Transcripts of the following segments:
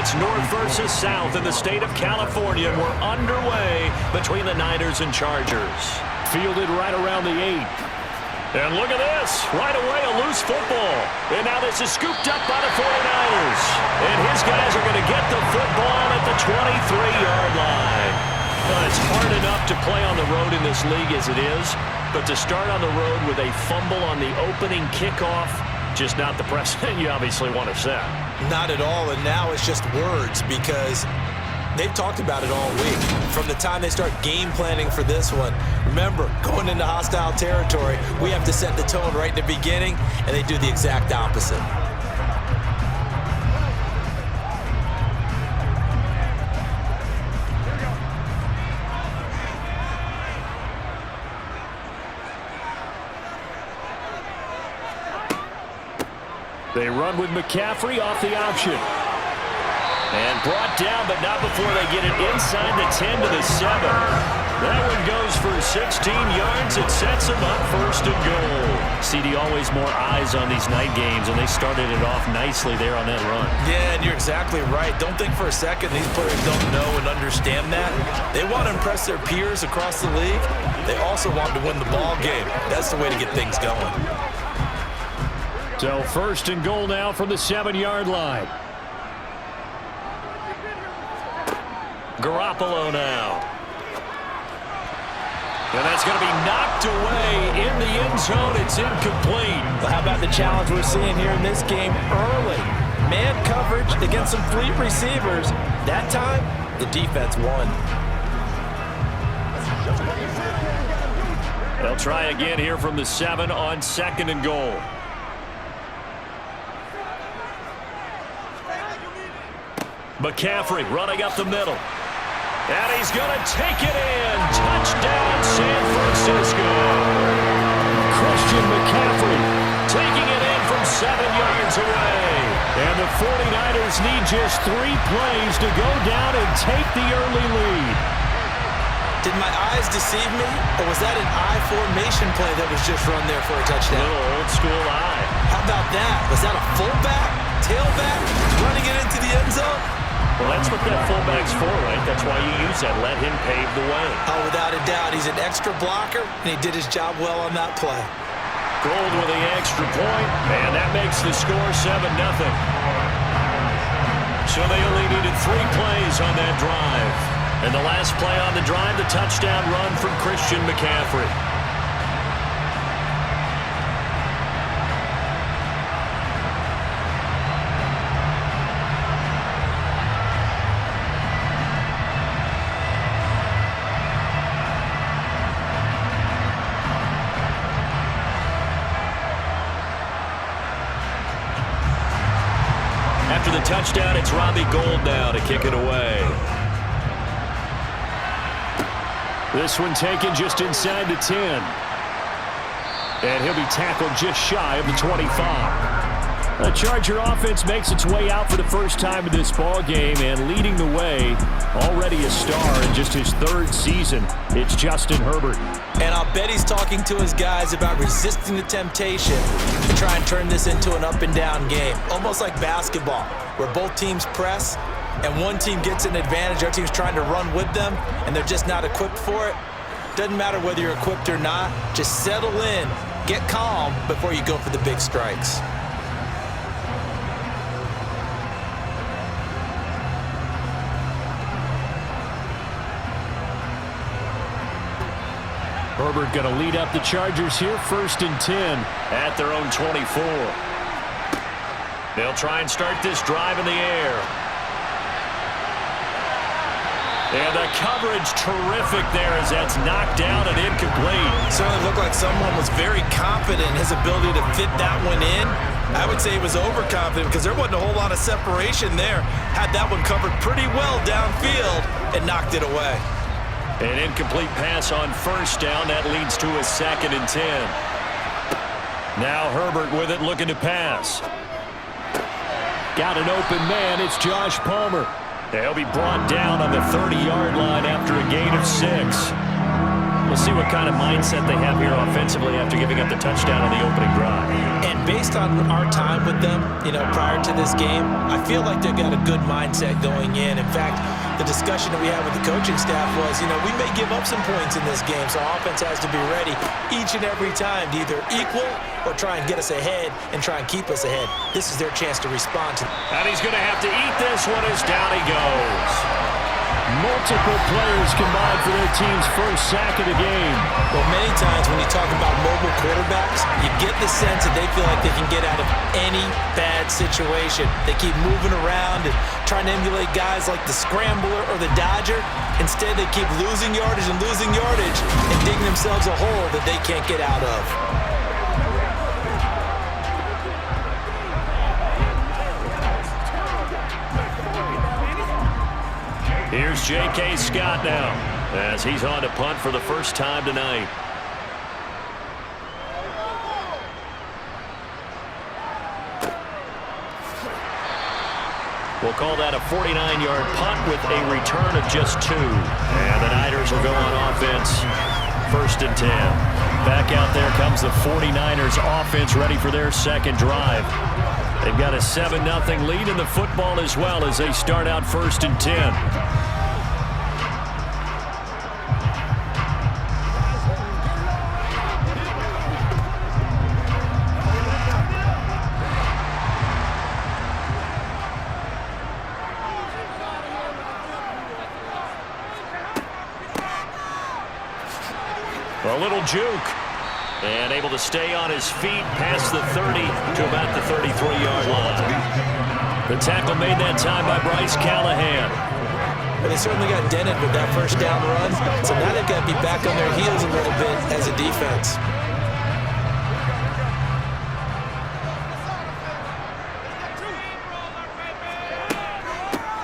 It's north versus south in the state of California. And we're underway between the Niners and Chargers. Fielded right around the 8. And look at this. Right away, a loose football. And now this is scooped up by the 49ers. And his guys are going to get the football at the 23-yard line. It's hard enough to play on the road in this league as it is. But to start on the road with a fumble on the opening kickoff, just not the precedent you obviously want to set. Not at all, and now it's just words because they've talked about it all week. From the time they start game planning for this one, remember, going into hostile territory, we have to set the tone right in the beginning, and they do the exact opposite. They run with McCaffrey off the option. And brought down, but not before they get it inside the 10 to the 7. That one goes for 16 yards. It sets them up first and goal. CD, always more eyes on these night games, and they started it off nicely there on that run. Yeah, and you're exactly right. Don't think for a second these players don't know and understand that. They want to impress their peers across the league. They also want to win the ball game. That's the way to get things going. So first and goal now from the 7-yard line. Garoppolo now. And that's going to be knocked away in the end zone. It's incomplete. Well, how about the challenge we're seeing here in this game early? Man coverage against some fleet receivers. That time, the defense won. They'll try again here from the 7 on second and goal. McCaffrey running up the middle. And he's going to take it in. Touchdown, San Francisco. Christian McCaffrey taking it in from 7 yards away. And the 49ers need just 3 plays to go down and take the early lead. Did my eyes deceive me, or was that an I formation play that was just run there for a touchdown? A little old school eye. How about that? Was that a fullback, tailback, running it into the end zone? Well, that's what that fullback's for, right? That's why you use that. Let him pave the way. Oh, without a doubt. He's an extra blocker, and he did his job well on that play. Gold with the extra point, and that makes the score 7-0. So they only needed 3 plays on that drive. And the last play on the drive, the touchdown run from Christian McCaffrey. After the touchdown, it's Robbie Gould now to kick it away. This one taken just inside the 10. And he'll be tackled just shy of the 25. The Charger offense makes its way out for the first time in this ball game, and leading the way, already a star in just his 3rd season, it's Justin Herbert. And I'll bet he's talking to his guys about resisting the temptation to try and turn this into an up-and-down game, almost like basketball, where both teams press, and one team gets an advantage, our team's trying to run with them, and they're just not equipped for it. Doesn't matter whether you're equipped or not. Just settle in, get calm before you go for the big strikes. Herbert going to lead up the Chargers here, 1st and 10 at their own 24. They'll try and start this drive in the air. And the coverage terrific there as that's knocked down and incomplete. Certainly looked like someone was very confident in his ability to fit that one in. I would say he was overconfident because there wasn't a whole lot of separation there. Had that one covered pretty well downfield and knocked it away. An incomplete pass on 1st down. That leads to a 2nd and 10. Now Herbert with it, looking to pass. Got an open man. It's Josh Palmer. They'll be brought down on the 30-yard line after a gain of 6. We'll see what kind of mindset they have here offensively after giving up the touchdown on the opening drive. And based on our time with them, prior to this game, I feel like they've got a good mindset going in. In fact, the discussion that we had with the coaching staff was, we may give up some points in this game, so our offense has to be ready each and every time to either equal or try and get us ahead and try and keep us ahead. This is their chance to respond to. And he's going to have to eat this one as down he goes. Multiple players combined for their team's first sack of the game. Well, many times when you talk about mobile quarterbacks, you get the sense that they feel like they can get out of any bad situation. They keep moving around and trying to emulate guys like the Scrambler or the Dodger. Instead, they keep losing yardage and digging themselves a hole that they can't get out of. Here's J.K. Scott now as he's on to punt for the first time tonight. We'll call that a 49-yard punt with a return of just 2. And the Niners will go on offense, 1st and 10. Back out there comes the 49ers offense ready for their second drive. They've got a 7-0 lead in the football as well as they start out 1st and 10. A little juke. And able to stay on his feet past the 30 to about the 33-yard line. The tackle made that time by Bryce Callahan. But they certainly got dented with that first down run. So now they've got to be back on their heels a little bit as a defense.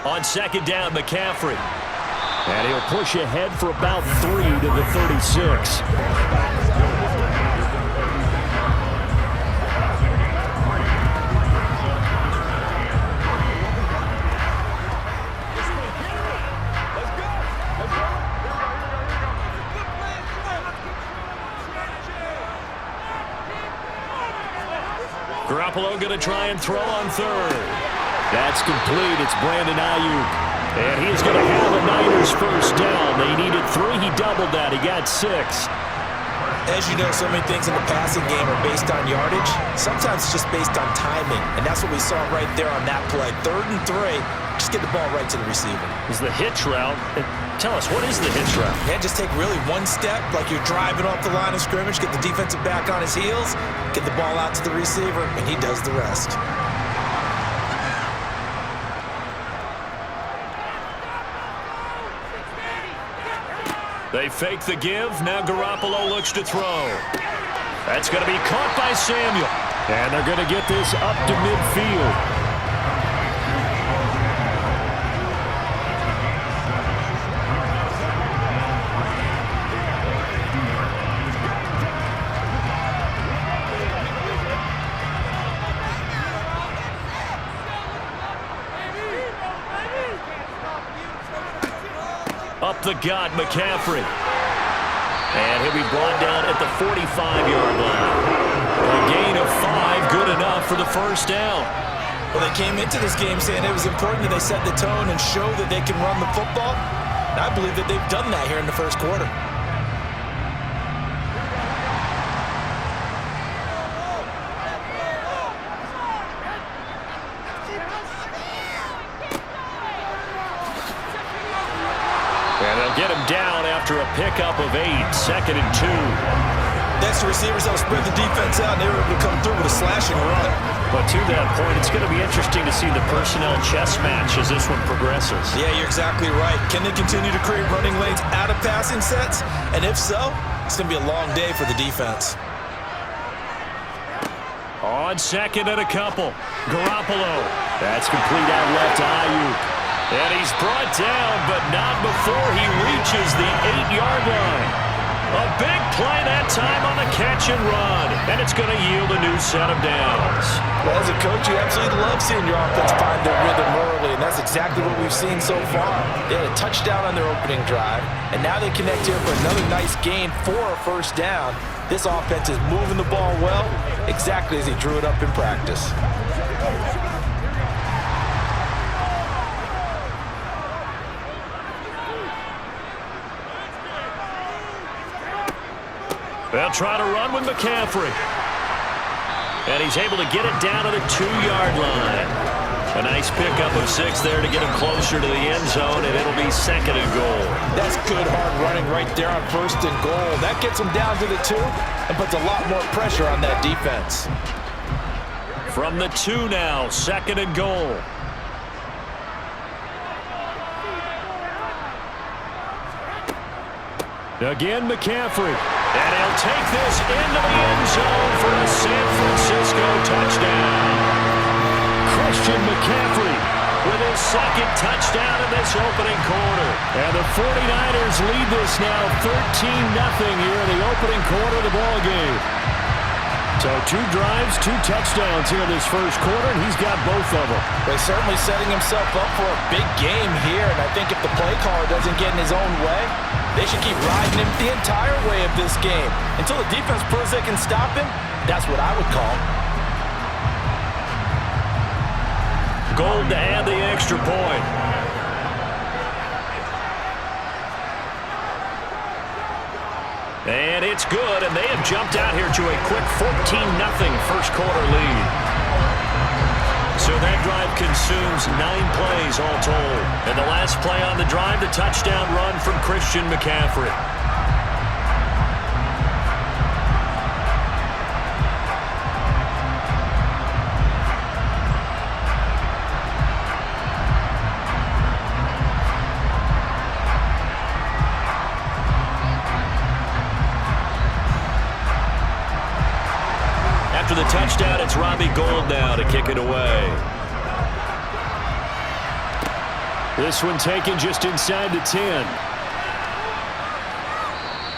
On 2nd down, McCaffrey. And he'll push ahead for about 3 to the 36. Garoppolo going to try and throw on 3rd. That's complete. It's Brandon Ayuk. And he is going to have a Niners first down. They needed 3. He doubled that. He got 6. As you know, so many things in the passing game are based on yardage. Sometimes it's just based on timing. And that's what we saw right there on that play. 3rd and 3. Just get the ball right to the receiver. It was the hitch route. Tell us, what is the hitch route? Yeah, just take really one step like you're driving off the line of scrimmage, get the defensive back on his heels, get the ball out to the receiver, and he does the rest. They fake the give. Now Garoppolo looks to throw. That's going to be caught by Samuel. And they're going to get this up to midfield. Up the gut, McCaffrey. And he'll be brought down at the 45-yard line. A gain of 5, good enough for the first down. Well, they came into this game saying it was important that they set the tone and show that they can run the football. And I believe that they've done that here in the first quarter. Get him down after a pickup of 8, 2nd and 2. That's the receivers that will spread the defense out, and they were able to come through with a slashing run. But to that point, it's going to be interesting to see the personnel chess match as this one progresses. Yeah, you're exactly right. Can they continue to create running lanes out of passing sets? And if so, it's going to be a long day for the defense. On 2nd and a couple, Garoppolo. That's complete out left to Ayuk. And he's brought down, but not before he reaches the 8-yard line. A big play that time on the catch and run, and it's going to yield a new set of downs. Well, as a coach, you absolutely love seeing your offense find their rhythm early, and that's exactly what we've seen so far. They had a touchdown on their opening drive, and now they connect here for another nice gain for a first down. This offense is moving the ball well, exactly as he drew it up in practice. They'll try to run with McCaffrey. And he's able to get it down to the 2-yard line. A nice pickup of 6 there to get him closer to the end zone, and it'll be 2nd and goal. That's good hard running right there on 1st and goal. That gets him down to the 2 and puts a lot more pressure on that defense. From the 2 now, 2nd and goal. Again, McCaffrey. And he'll take this into the end zone for a San Francisco touchdown. Christian McCaffrey with his 2nd touchdown in this opening quarter. And the 49ers lead this now 13-0 here in the opening quarter of the ballgame. So 2 drives, 2 touchdowns here in this first quarter, and he's got both of them. Well, he's certainly setting himself up for a big game here, and I think if the play caller doesn't get in his own way, they should keep riding him the entire way of this game. Until the defense proves they can stop him, that's what I would call. Gold to add the extra point. And it's good, and they have jumped out here to a quick 14-0 first quarter lead. So that drive consumes 9 plays all told. And the last play on the drive, the touchdown run from Christian McCaffrey. After the touchdown, it's Robbie Gould now to kick it away. This one taken just inside the 10.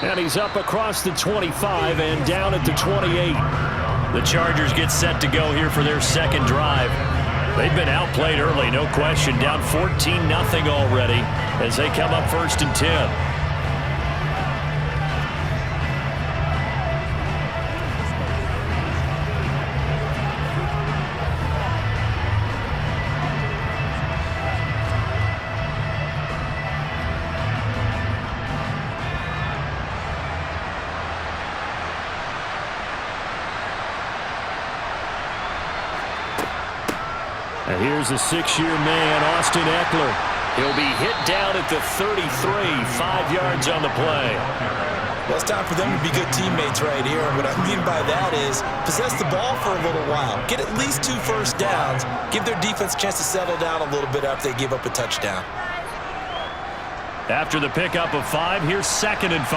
And he's up across the 25 and down at the 28. The Chargers get set to go here for their 2nd drive. They've been outplayed early, no question. Down 14-0 already as they come up 1st and 10. And here's a 6-year man, Austin Eckler. He'll be hit down at the 33, 5 yards on the play. Well, it's time for them to be good teammates right here. And what I mean by that is possess the ball for a little while. Get at least 2 first downs. Give their defense a chance to settle down a little bit after they give up a touchdown. After the pickup of 5, here's 2nd and 5.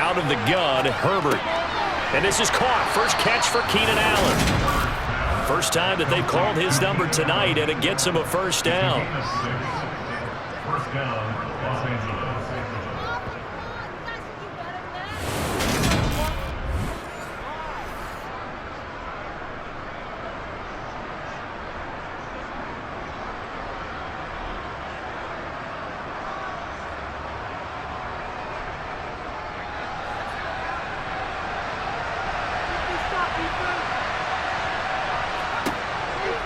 Out of the gun, Herbert. And this is caught. First catch for Keenan Allen. First time that they've called his number tonight, and it gets him a first down. First down, Los Angeles.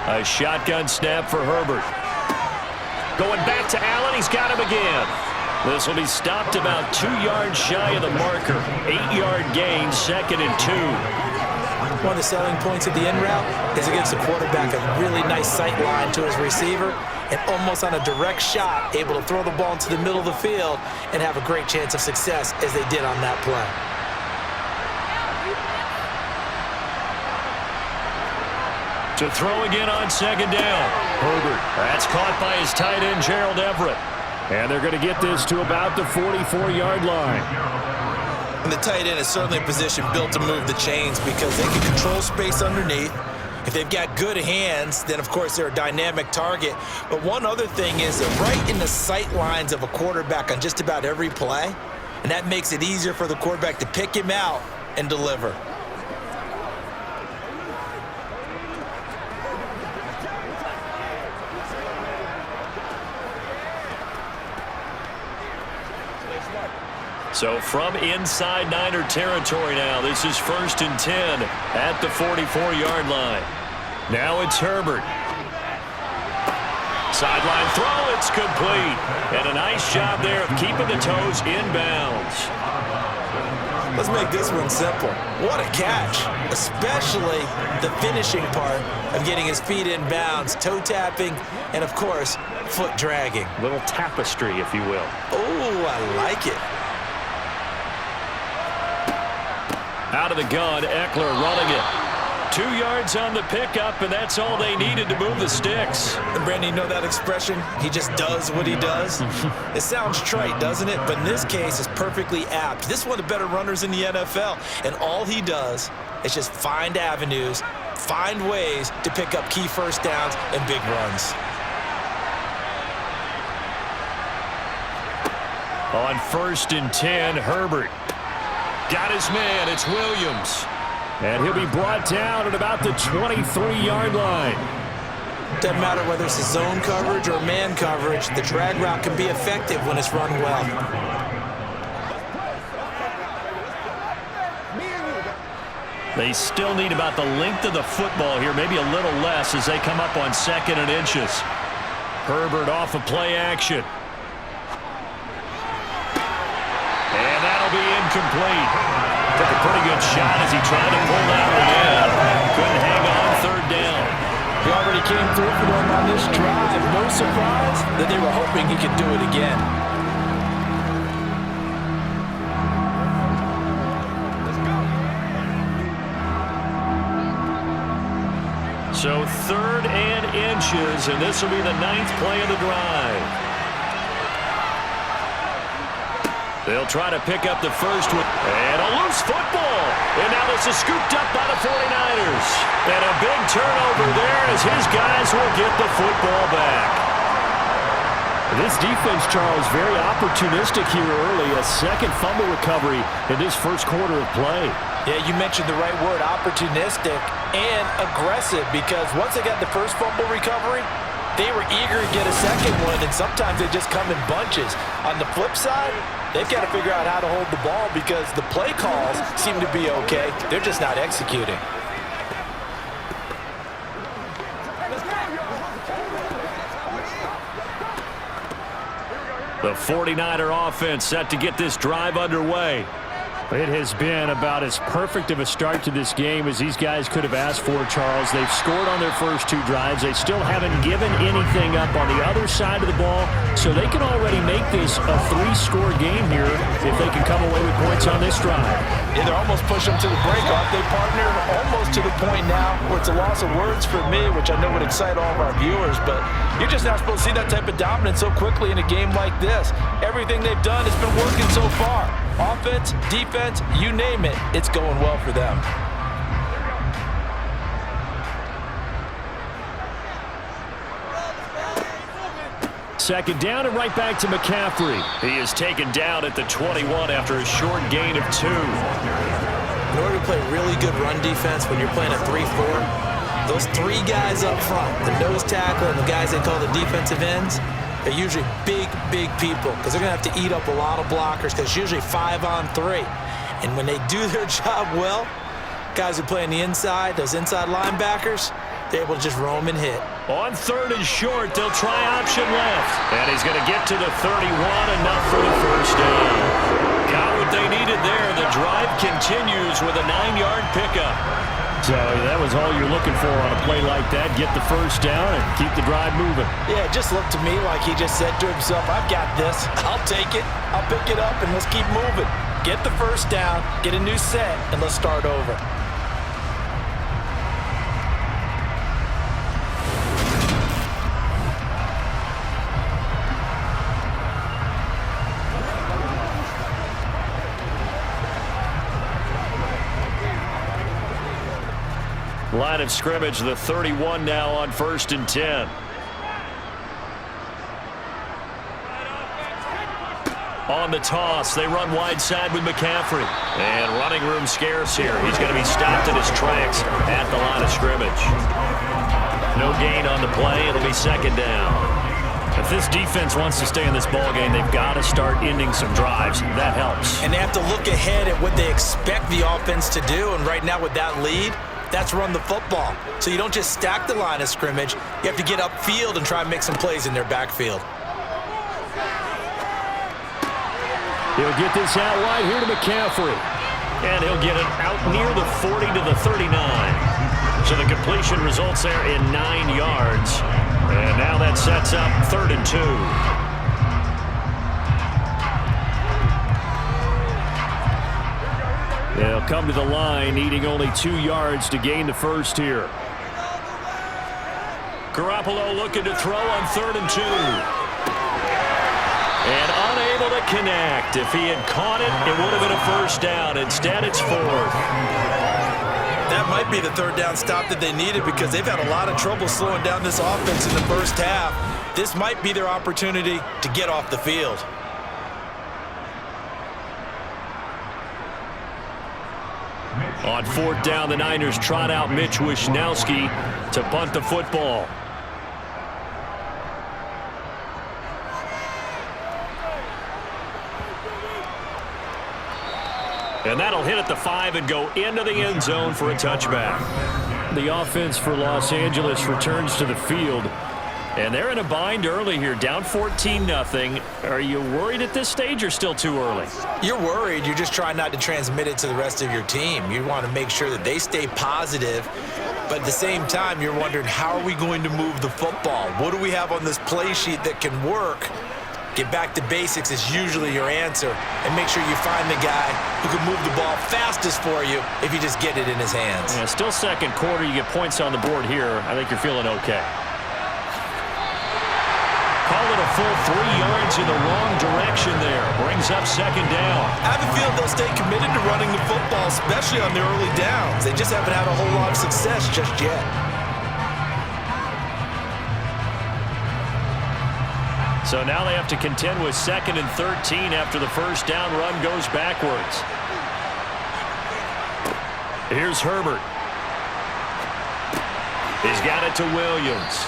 A shotgun snap for Herbert. Going back to Allen. He's got him again. This will be stopped about 2 yards shy of the marker. 8-yard gain, 2nd and 2. One of the selling points of the end route is it gives the quarterback a really nice sight line to his receiver and almost on a direct shot, able to throw the ball into the middle of the field and have a great chance of success as they did on that play. To throw again on 2nd down. Herbert. That's caught by his tight end, Gerald Everett. And they're going to get this to about the 44-yard line. And the tight end is certainly a position built to move the chains because they can control space underneath, If they've got good hands, then of course they're a dynamic target. But one other thing is they're right in the sight lines of a quarterback on just about every play, and that makes it easier for the quarterback to pick him out and deliver. So from inside Niner territory now, this is 1st and 10 at the 44-yard line. Now it's Herbert. Sideline throw, it's complete. And a nice job there of keeping the toes inbounds. Let's make this one simple. What a catch, especially the finishing part of getting his feet in bounds, toe tapping, and of course, foot dragging. Little tapestry, if you will. Oh, I like it. Out of the gun, Eckler running it. 2 yards on the pickup, and that's all they needed to move the sticks. And Brandon, you know that expression? He just does what he does. It sounds trite, doesn't it? But in this case, it's perfectly apt. This is one of the better runners in the NFL, and all he does is just find avenues, find ways to pick up key first downs and big runs. On 1st and 10, Herbert. Got his man, it's Williams. And he'll be brought down at about the 23-yard line. Doesn't matter whether it's a zone coverage or man coverage, the drag route can be effective when it's run well. They still need about the length of the football here, maybe a little less as they come up on 2nd and inches. Herbert off of play action. And that'll be incomplete. Took a pretty good shot as he tried to pull that one in. Couldn't hang on 3rd down. He already came through for them on this drive. No surprise that they were hoping he could do it again. So 3rd and inches, and this will be the 9th play of the drive. They'll try to pick up the first one. And a loose football. And now this is scooped up by the 49ers. And a big turnover there as his guys will get the football back. This defense, Charles, very opportunistic here early. A second fumble recovery in this first quarter of play. Yeah, you mentioned the right word, opportunistic and aggressive, because once they got the first fumble recovery, they were eager to get a second one, and sometimes they just come in bunches. On the flip side, they've got to figure out how to hold the ball because the play calls seem to be okay. They're just not executing. The 49er offense set to get this drive underway. It has been about as perfect of a start to this game as these guys could have asked for, Charles. They've scored on their first 2 drives. They still haven't given anything up on the other side of the ball, so they can already make this a 3-score game here if they can come away with points on this drive. Yeah, they're almost pushing them to the break-off. They partnered almost to the point now where it's a loss of words for me, which I know would excite all of our viewers, but you're just not supposed to see that type of dominance so quickly in a game like this. Everything they've done has been working so far. Offense, defense, you name it, it's going well for them. Second down and right back to McCaffrey. He is taken down at the 21 after a short gain of 2. In order to play really good run defense when you're playing a 3-4, those 3 guys up front, the nose tackle and the guys they call the defensive ends, they're usually big, big people because they're going to have to eat up a lot of blockers because it's usually 5-on-3. And when they do their job well, guys who play on the inside, those inside linebackers, they're able to just roam and hit. On 3rd and short, they'll try option left. And he's going to get to the 31, enough for the first down. Got what they needed there. The drive continues with a 9-yard pickup. So that was all you're looking for on a play like that. Get the first down and keep the drive moving. Yeah, it just looked to me like he just said to himself, I've got this. I'll take it. I'll pick it up, and let's keep moving. Get the first down, get a new set, and let's start over. Line of scrimmage, the 31 now on 1st and 10. On the toss, they run wide side with McCaffrey. And running room scarce here. He's going to be stopped in his tracks at the line of scrimmage. No gain on the play. It'll be 2nd down. If this defense wants to stay in this ballgame, they've got to start ending some drives. That helps. And they have to look ahead at what they expect the offense to do. And right now with that lead, that's run the football. So you don't just stack the line of scrimmage. You have to get upfield and try and make some plays in their backfield. He'll get this out wide here to McCaffrey. And he'll get it out near the 40 to the 39. So the completion results there in 9 yards. And now that sets up 3rd and 2. They'll come to the line, needing only 2 yards to gain the first here. Garoppolo looking to throw on 3rd and 2. And unable to connect. If he had caught it, it would have been a 1st down. Instead, it's 4th. That might be the 3rd down stop that they needed because they've had a lot of trouble slowing down this offense in the first half. This might be their opportunity to get off the field. On 4th down, the Niners trot out Mitch Wishnowski to punt the football. And that'll hit at the 5 and go into the end zone for a touchback. The offense for Los Angeles returns to the field. And they're in a bind early here, down 14-0. Are you worried at this stage or still too early? You're worried. You're just trying not to transmit it to the rest of your team. You want to make sure that they stay positive. But at the same time, you're wondering, how are we going to move the football? What do we have on this play sheet that can work? Get back to basics is usually your answer. And make sure you find the guy who can move the ball fastest for you if you just get it in his hands. Yeah, still 2nd quarter. You get points on the board here. I think you're feeling okay. Call it a full 3 yards in the wrong direction there. Brings up 2nd down. I have a feeling they'll stay committed to running the football, especially on the early downs. They just haven't had a whole lot of success just yet. So now they have to contend with 2nd and 13 after the 1st down run goes backwards. Here's Herbert. He's got it to Williams.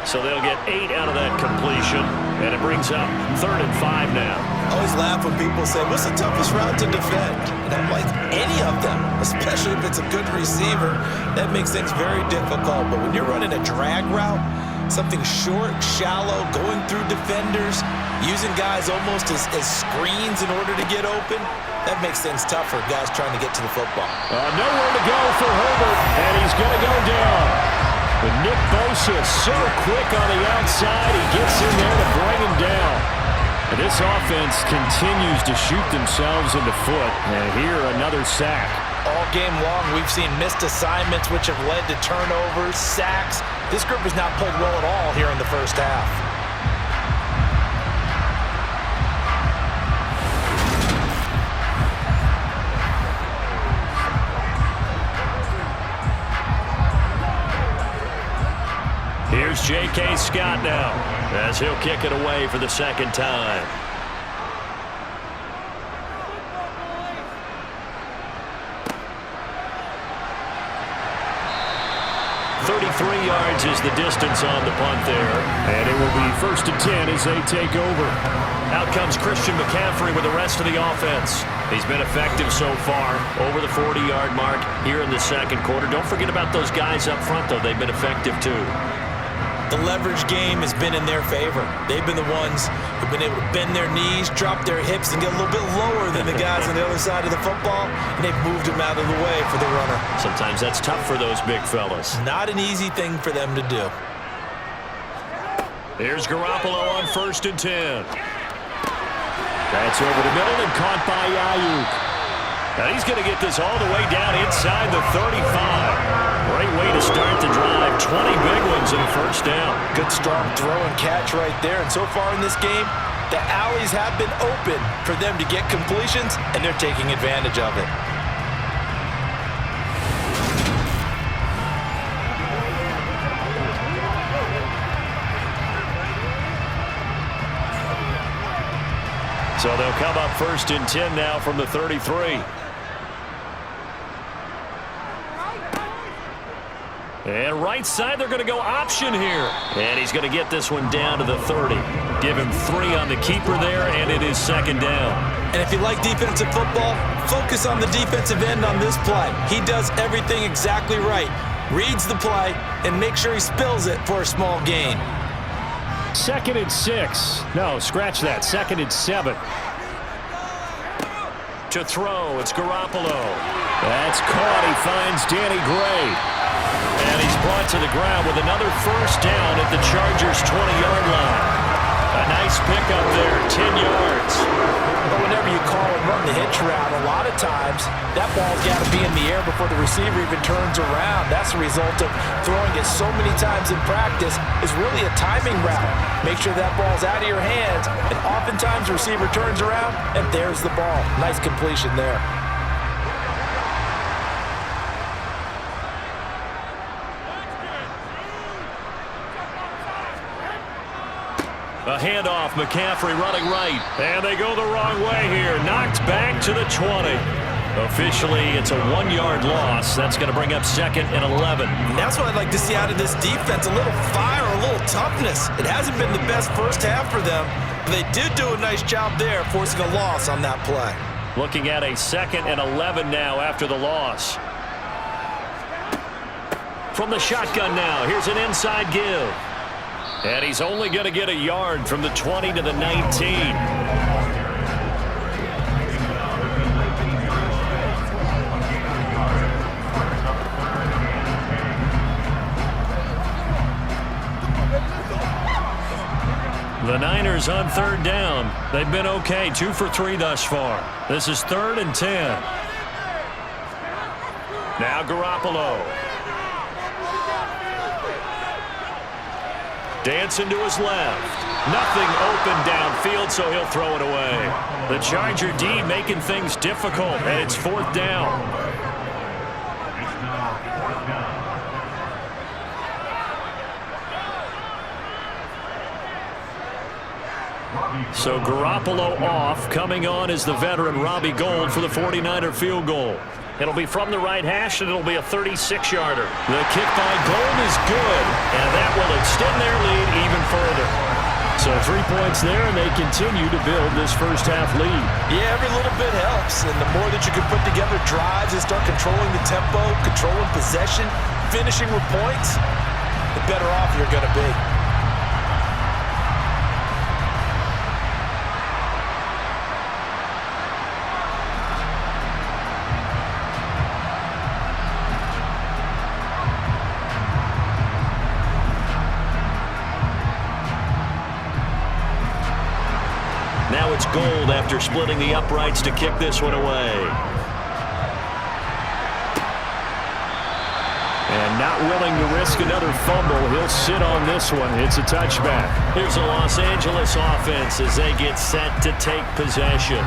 So they'll get 8 out of that completion, and it brings up 3rd and 5 now. I always laugh when people say, what's the toughest route to defend? And I'm like, any of them, especially if it's a good receiver. That makes things very difficult. But when you're running a drag route, something short, shallow, going through defenders, using guys almost as screens in order to get open, that makes things tough for guys trying to get to the football. Nowhere to go for Herbert, and he's going to go down. But Nick Bosa so quick on the outside, he gets in there to bring him down. And this offense continues to shoot themselves in the foot. And here, another sack. All game long, we've seen missed assignments, which have led to turnovers, sacks. This group has not played well at all here in the first half. Here's J.K. Scott now, as he'll kick it away for the 2nd time. 33 yards is the distance on the punt there. And it will be 1st and 10 as they take over. Out comes Christian McCaffrey with the rest of the offense. He's been effective so far, over the 40-yard mark here in the 2nd quarter. Don't forget about those guys up front, though. They've been effective, too. The leverage game has been in their favor. They've been the ones who've been able to bend their knees, drop their hips, and get a little bit lower than the guys on the other side of the football, and they've moved them out of the way for the runner. Sometimes that's tough for those big fellas. Not an easy thing for them to do. Here's Garoppolo on 1st and 10. That's over the middle and caught by Ayuk. And he's going to get this all the way down inside the 35. Great way to start the drive. 20 big ones and a 1st down. Good strong throw and catch right there. And so far in this game, the alleys have been open for them to get completions, and they're taking advantage of it. So they'll come up 1st and 10 now from the 33. And right side, they're going to go option here. And he's going to get this one down to the 30. Give him 3 on the keeper there, and it is 2nd down. And if you like defensive football, focus on the defensive end on this play. He does everything exactly right. Reads the play and makes sure he spills it for a small gain. 2nd and 6. No, scratch that. 2nd and 7. To throw, it's Garoppolo. That's caught. He finds Danny Gray. And he's brought to the ground with another 1st down at the Chargers' 20-yard line. A nice pickup there, 10 yards. But whenever you call and run the hitch route, a lot of times that ball's got to be in the air before the receiver even turns around. That's the result of throwing it so many times in practice. Is really a timing route. Make sure that ball's out of your hands, and oftentimes the receiver turns around, and there's the ball. Nice completion there. A handoff, McCaffrey running right. And they go the wrong way here. Knocked back to the 20. Officially, it's a 1-yard loss. That's going to bring up 2nd and 11. And that's what I'd like to see out of this defense. A little fire, a little toughness. It hasn't been the best first half for them, but they did do a nice job there, forcing a loss on that play. Looking at a 2nd and 11 now after the loss. From the shotgun now, here's an inside give. And he's only going to get a yard from the 20 to the 19. The Niners on 3rd down. They've been okay, 2 for 3 thus far. This is 3rd and 10. Now Garoppolo. Dancing to his left. Nothing open downfield, so he'll throw it away. The Charger D making things difficult, and it's 4th down. So Garoppolo off. Coming on is the veteran Robbie Gould for the 49er field goal. It'll be from the right hash, and it'll be a 36-yarder. The kick by Gould is good, and that will extend their lead even further. So 3 points there, and they continue to build this first half lead. Yeah, every little bit helps, and the more that you can put together drives and start controlling the tempo, controlling possession, finishing with points, the better off you're going to be. Now it's Gould after splitting the uprights to kick this one away. And not willing to risk another fumble, he'll sit on this one. It's a touchback. Here's a Los Angeles offense as they get set to take possession.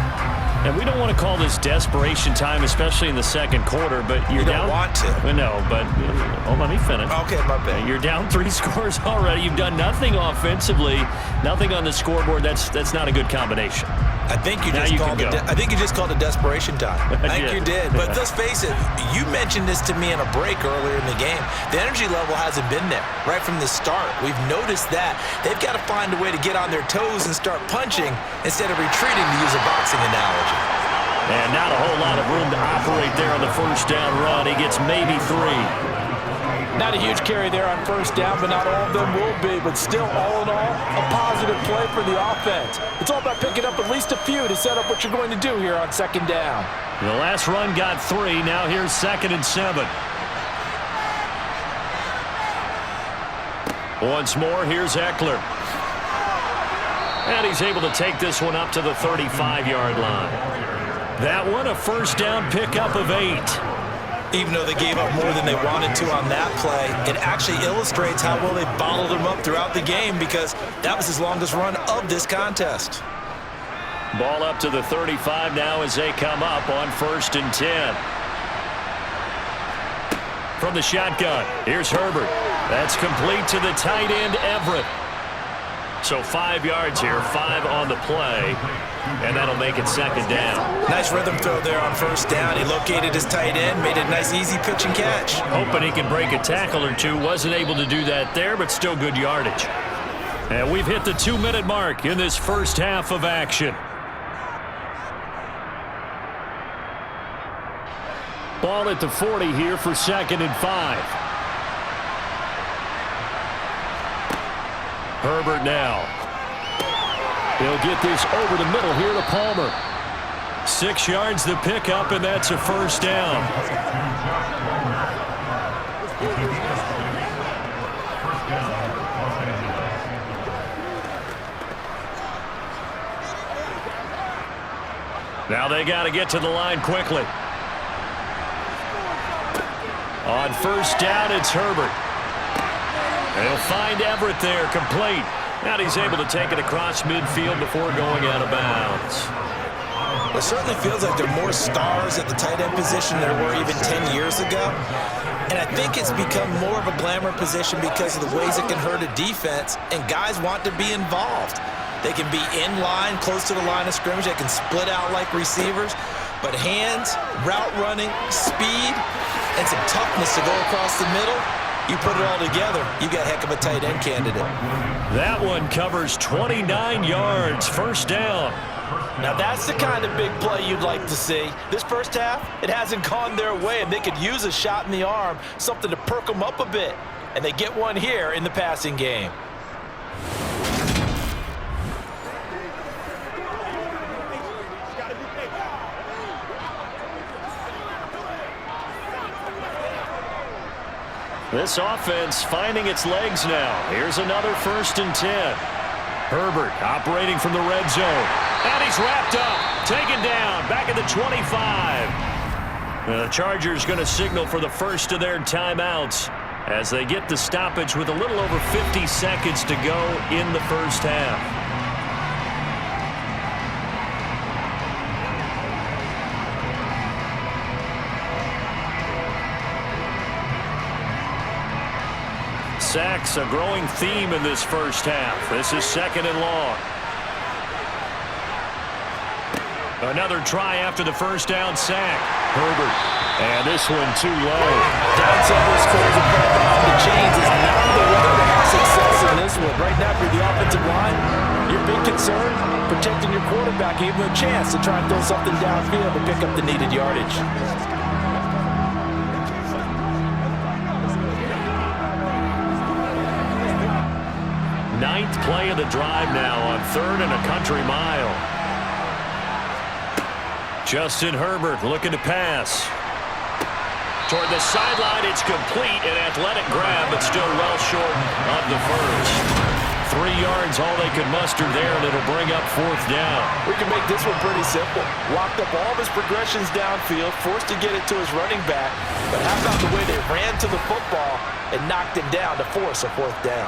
And we don't want to call this desperation time, especially in the second quarter, but you're down. You don't want to. No, but let me finish. Okay, my bad. You're down 3 scores already. You've done nothing offensively, nothing on the scoreboard. That's not a good combination. I think you just called it desperation time. I think you did. But let's face it, you mentioned this to me in a break earlier in the game. The energy level hasn't been there right from the start. We've noticed that. They've got to find a way to get on their toes and start punching instead of retreating, to use a boxing analogy. And not a whole lot of room to operate there on the first down run. He gets maybe 3. Not a huge carry there on first down, but not all of them will be. But still, all in all, a positive play for the offense. It's all about picking up at least a few to set up what you're going to do here on second down. The last run got 3. Now here's 2nd and 7. Once more, here's Eckler. And he's able to take this one up to the 35-yard line. That one, a first down pickup of 8. Even though they gave up more than they wanted to on that play, it actually illustrates how well they bottled him up throughout the game, because that was his longest run of this contest. Ball up to the 35 now as they come up on 1st and 10. From the shotgun, here's Herbert. That's complete to the tight end, Everett. So 5 yards here, 5 on the play, and that'll make it second down. Nice rhythm throw there on first down. He located his tight end, made a nice easy pitch and catch. Hoping he can break a tackle or two. Wasn't able to do that there, but still good yardage. And we've hit the 2-minute mark in this first half of action. Ball at the 40 here for 2nd and 5. Herbert now. He'll get this over the middle here to Palmer. 6 yards the pickup, and that's a first down. Now they got to get to the line quickly. On first down, it's Herbert. They'll find Everett there, complete. Now he's able to take it across midfield before going out of bounds. It certainly feels like there are more stars at the tight end position than there were even 10 years ago. And I think it's become more of a glamour position because of the ways it can hurt a defense, and guys want to be involved. They can be in line, close to the line of scrimmage. They can split out like receivers. But hands, route running, speed, and some toughness to go across the middle, you put it all together, you got a heck of a tight end candidate. That one covers 29 yards, first down. Now that's the kind of big play you'd like to see. This first half, it hasn't gone their way, and they could use a shot in the arm, something to perk them up a bit. And they get one here in the passing game. This offense finding its legs now. Here's another 1st and 10. Herbert operating from the red zone. And he's wrapped up. Taken down. Back at the 25. The Chargers going to signal for the first of their timeouts as they get the stoppage with a little over 50 seconds to go in the first half. Sacks a growing theme in this first half. This is 2nd and long. Another try after the first down sack. Herbert. And this one too low. Down several scores and put behind the chains is not the way to have success in this one. Right now for the offensive line, your big concern, protecting your quarterback, gave him a chance to try and throw something downfield to pick up the needed yardage. Ninth play of the drive now on 3rd and a country mile. Justin Herbert looking to pass. Toward the sideline, it's complete. An athletic grab, but still well short of the first. 3 yards, all they could muster there, and it'll bring up 4th down. We can make this one pretty simple. Locked up all of his progressions downfield, forced to get it to his running back. But how about the way they ran to the football and knocked him down to force a 4th down?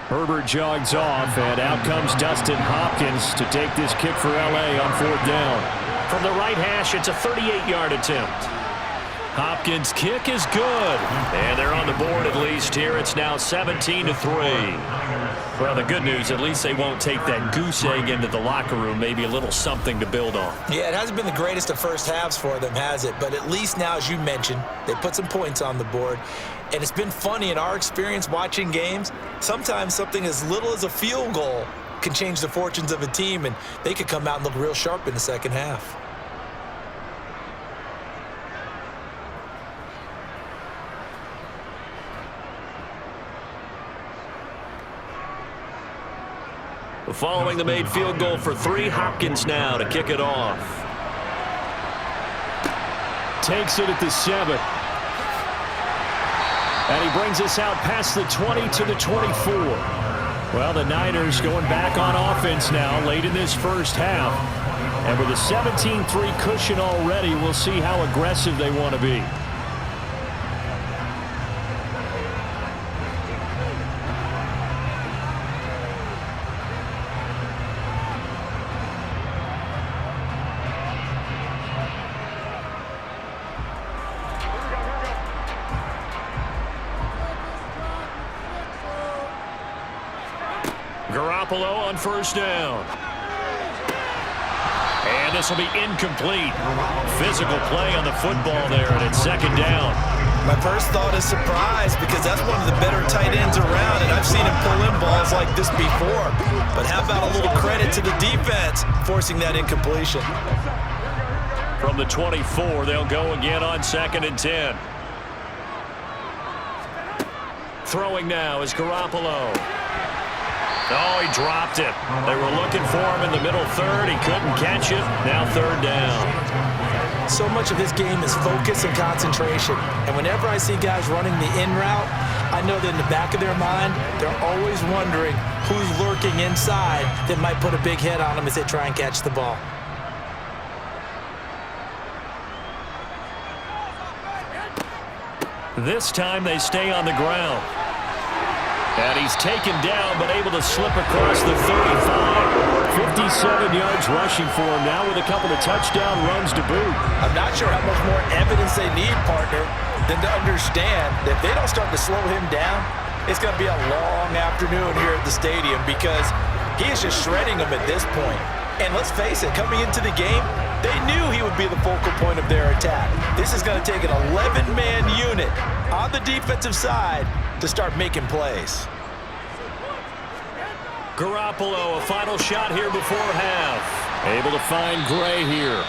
Herbert jogs off, and out comes Dustin Hopkins to take this kick for L.A. on 4th down. From the right hash, it's a 38-yard attempt. Hopkins' kick is good. And they're on the board at least here. It's now 17-3. Well, the good news, at least they won't take that goose egg into the locker room. Maybe a little something to build on. Yeah, it hasn't been the greatest of first halves for them, has it? But at least now, as you mentioned, they put some points on the board. And it's been funny in our experience watching games. Sometimes something as little as a field goal can change the fortunes of a team, and they could come out and look real sharp in the second half. Following the made field goal for 3, Hopkins now to kick it off. Takes it at the 7. And he brings us out past the 20 to the 24. Well, the Niners going back on offense now late in this first half. And with a 17-3 cushion already, we'll see how aggressive they want to be. Garoppolo on first down. And this will be incomplete. Physical play on the football there, and it's second down. My first thought is surprise because that's one of the better tight ends around, and I've seen him pull in balls like this before. But how about a little credit to the defense forcing that incompletion? From the 24, they'll go again on 2nd and 10. Throwing now is Garoppolo. Oh, he dropped it. They were looking for him in the middle third. He couldn't catch it. Now 3rd down. So much of this game is focus and concentration. And whenever I see guys running the in route, I know that in the back of their mind, they're always wondering who's lurking inside that might put a big hit on them as they try and catch the ball. This time they stay on the ground. And he's taken down, but able to slip across the 35. 57 yards rushing for him now with a couple of touchdown runs to boot. I'm not sure how much more evidence they need, partner, than to understand that if they don't start to slow him down, it's going to be a long afternoon here at the stadium because he is just shredding them at this point. And let's face it, coming into the game, they knew he would be the focal point of their attack. This is going to take an 11-man unit on the defensive side to start making plays. Garoppolo, a final shot here before half. Able to find Gray here.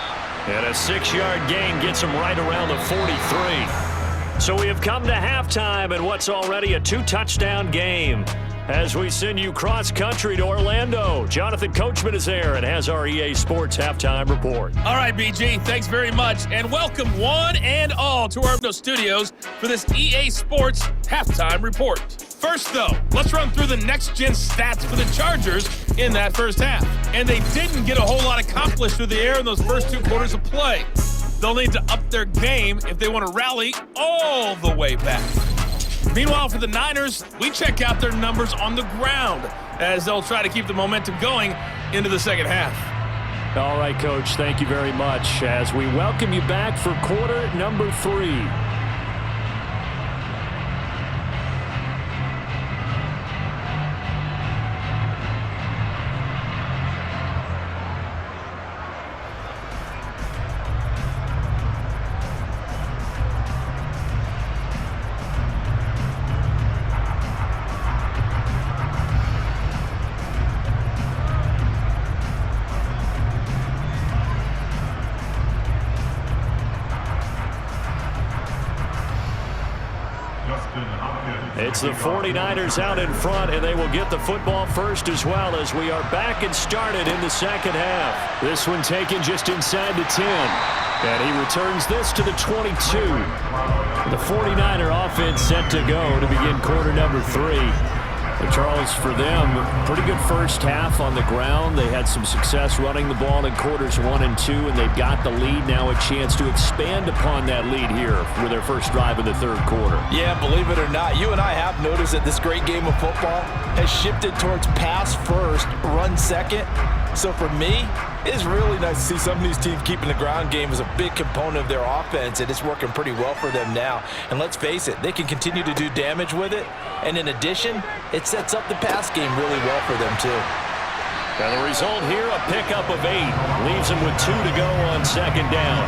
And a 6-yard gain gets him right around the 43. So we have come to halftime in what's already a 2-touchdown game. As we send you cross-country to Orlando, Jonathan Coachman is there and has our EA Sports Halftime Report. All right, BG, thanks very much. And welcome one and all to our studios for this EA Sports Halftime Report. First, though, let's run through the next-gen stats for the Chargers in that first half. And they didn't get a whole lot accomplished through the air in those first 2 quarters of play. They'll need to up their game if they want to rally all the way back. Meanwhile, for the Niners, we check out their numbers on the ground as they'll try to keep the momentum going into the second half. All right, Coach, thank you very much as we welcome you back for quarter number 3. It's the 49ers out in front, and they will get the football first as well as we are back and started in the second half. This one taken just inside the 10. And he returns this to the 22. The 49er offense set to go to begin quarter number 3. But Charles, for them, pretty good first half on the ground. They had some success running the ball in quarters 1 and 2, and they've got the lead now, a chance to expand upon that lead here with their first drive in the third quarter. Yeah, believe it or not, you and I have noticed that this great game of football has shifted towards pass first, run second. So for me, it's really nice to see some of these teams keeping the ground game as a big component of their offense, and it's working pretty well for them now. And let's face it, they can continue to do damage with it. And in addition, it sets up the pass game really well for them too. And the result here, a pickup of 8. Leaves them with 2 to go on second down.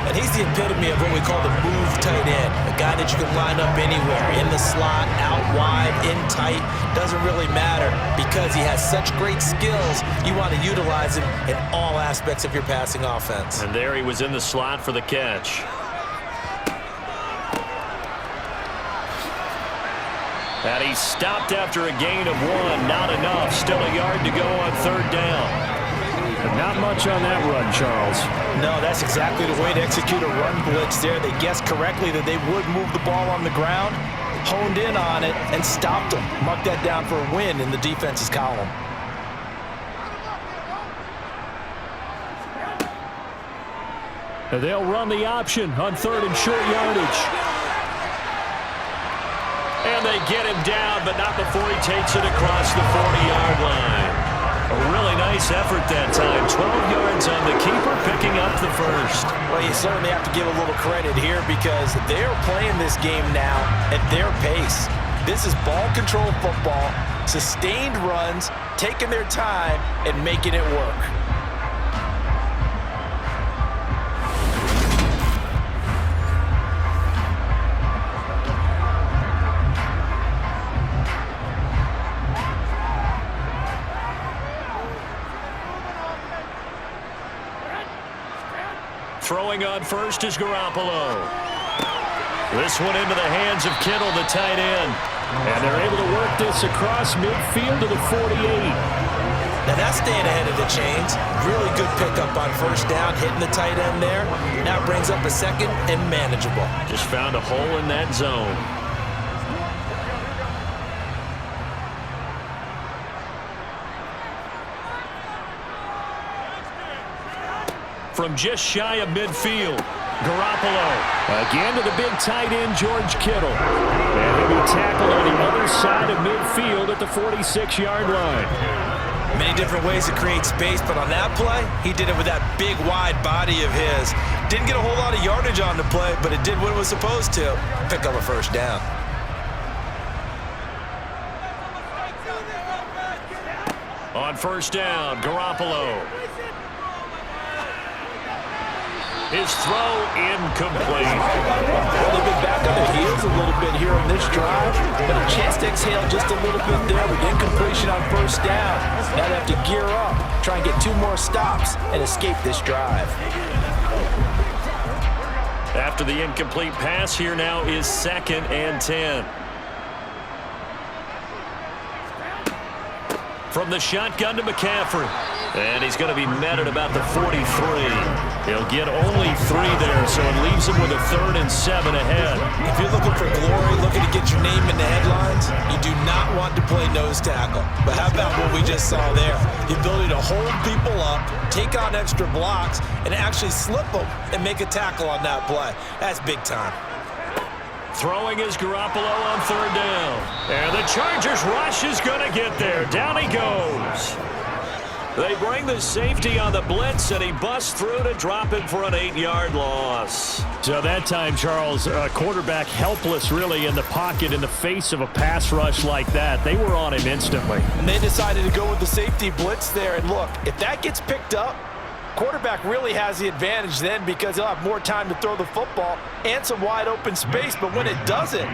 And he's the epitome of what we call the move tight end. A guy that you can line up anywhere, in the slot, out wide, in tight. Doesn't really matter because he has such great skills. You want to utilize him in all aspects of your passing offense. And there he was in the slot for the catch. And he stopped after a gain of 1. Not enough. Still a yard to go on third down. And not much on that run, Charles. No, that's exactly the way to execute a run blitz there. They guessed correctly that they would move the ball on the ground, honed in on it, and stopped them. Marked that down for a win in the defense's column. And they'll run the option on third and short yardage. And they get him down, but not before he takes it across the 40-yard line. A really nice effort that time. 12 yards on the keeper, picking up the first. Well, you certainly have to give a little credit here because they're playing this game now at their pace. This is ball control football. Sustained runs, taking their time, and making it work. Throwing on first is Garoppolo. This one into the hands of Kittle, the tight end. And they're able to work this across midfield to the 48. Now that's staying ahead of the chains. Really good pickup on first down, hitting the tight end there. Now brings up a second and manageable. Just found a hole in that zone. From just shy of midfield, Garoppolo. Again to the big tight end, George Kittle. And he'll be tackled on the other side of midfield at the 46-yard line. Many different ways to create space, but on that play, he did it with that big, wide body of his. Didn't get a whole lot of yardage on the play, but it did what it was supposed to. Pick up a first down. On first down, Garoppolo. His throw incomplete. Well, they've been back on their heels a little bit here on this drive, but a chance to exhale just a little bit there with incompletion on first down. Now they have to gear up, try and get 2 more stops, and escape this drive. After the incomplete pass, here now is 2nd and 10. From the shotgun to McCaffrey. And he's going to be met at about the 43. He'll get only 3 there, so it leaves him with a 3rd and 7 ahead. If you're looking for glory, looking to get your name in the headlines, you do not want to play nose tackle. But how about what we just saw there? The ability to hold people up, take on extra blocks, and actually slip them and make a tackle on that play. That's big time. Throwing is Garoppolo on 3rd down. And the Chargers rush is going to get there. Down he goes. They bring the safety on the blitz, and he busts through to drop it for an 8-yard loss. So that time, Charles, quarterback helpless really in the pocket in the face of a pass rush like that. They were on him instantly. And they decided to go with the safety blitz there. And look, if that gets picked up, quarterback really has the advantage then because he'll have more time to throw the football and some wide open space. But when it doesn't,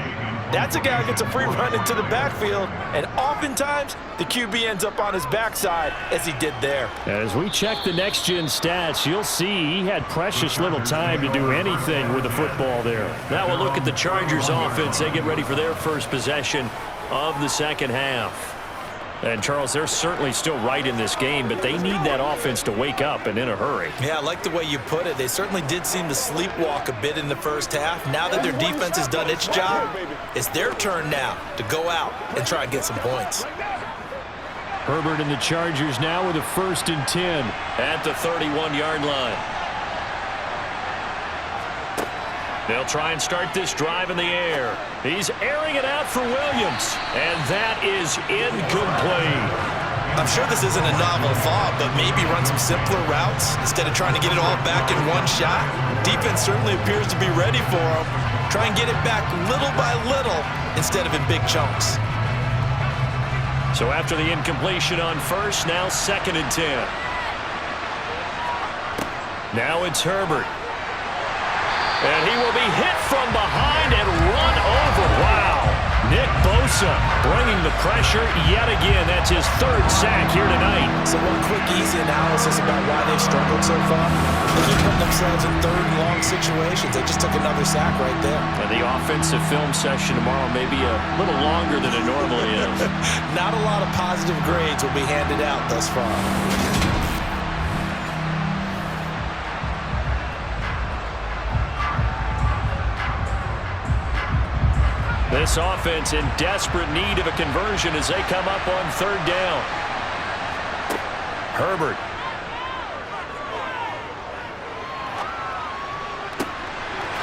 that's a guy who gets a free run into the backfield, and oftentimes the QB ends up on his backside as he did there. As we check the next-gen stats, you'll see he had precious little time to do anything with the football there. Now we'll look at the Chargers offense. They get ready for their first possession of the second half. And, Charles, they're certainly still right in this game, but they need that offense to wake up and in a hurry. Yeah, I like the way you put it. They certainly did seem to sleepwalk a bit in the first half. Now that their defense has done its job, it's their turn now to go out and try and get some points. Herbert and the Chargers now with a 1st and 10 at the 31-yard line. They'll try and start this drive in the air. He's airing it out for Williams, and that is incomplete. I'm sure this isn't a novel thought, but maybe run some simpler routes instead of trying to get it all back in one shot. Defense certainly appears to be ready for him. Try and get it back little by little instead of in big chunks. So after the incompletion on first, now 2nd and 10. Now it's Herbert. And he will be hit from behind and run over. Wow. Nick Bosa bringing the pressure yet again. That's his 3rd sack here tonight. So one quick, easy analysis about why they've struggled so far. They keep putting themselves in 3rd and long situations. They just took another sack right there. And the offensive film session tomorrow may be a little longer than it normally is. Not a lot of positive grades will be handed out thus far. This offense in desperate need of a conversion as they come up on 3rd down. Herbert.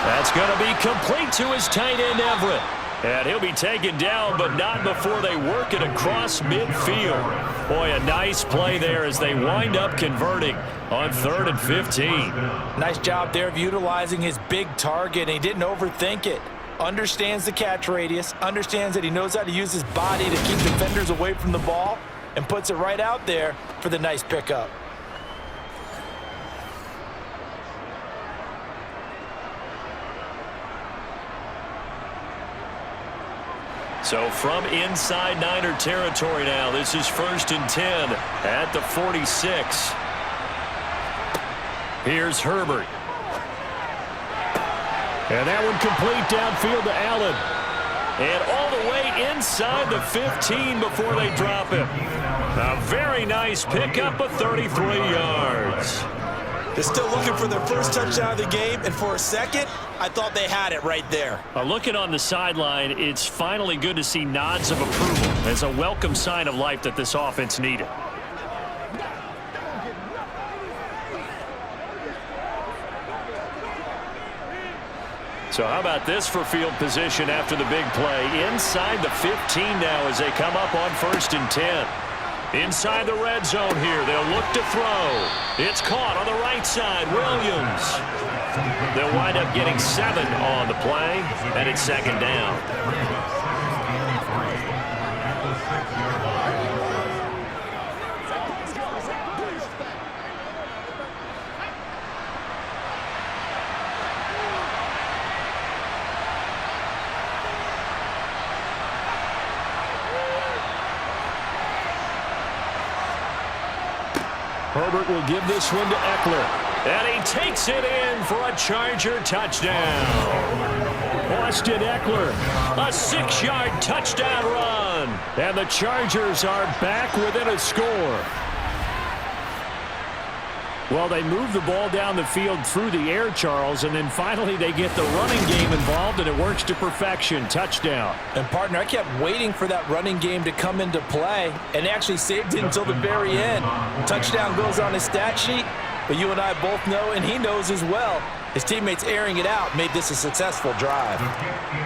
That's going to be complete to his tight end, Everett. And he'll be taken down, but not before they work it across midfield. Boy, a nice play there as they wind up converting on 3rd and 15. Nice job there of utilizing his big target, and he didn't overthink it. understands the catch radius, understands that he knows how to use his body to keep defenders away from the ball, and puts it right out there for the nice pickup. So from inside Niner territory now, this is 1st and 10 at the 46. Here's Herbert. And that one complete downfield to Allen. And all the way inside the 15 before they drop him. A very nice pickup of 33 yards. They're still looking for their first touchdown of the game, and for a second, I thought they had it right there. Looking on the sideline, it's finally good to see nods of approval as a welcome sign of life that this offense needed. So how about this for field position after the big play? Inside the 15 now as they come up on 1st and 10. Inside the red zone here, they'll look to throw. It's caught on the right side, Williams. They'll wind up getting 7 on the play, and it's 2nd down. Herbert will give this one to Eckler. And he takes it in for a Charger touchdown. Austin Eckler, a 6-yard touchdown run. And the Chargers are back within a score. Well, they move the ball down the field through the air, Charles, and then finally they get the running game involved, and it works to perfection. Touchdown. And, partner, I kept waiting for that running game to come into play, and actually saved it until the very end. Touchdown goes on his stat sheet, but you and I both know, and he knows as well, his teammates airing it out made this a successful drive.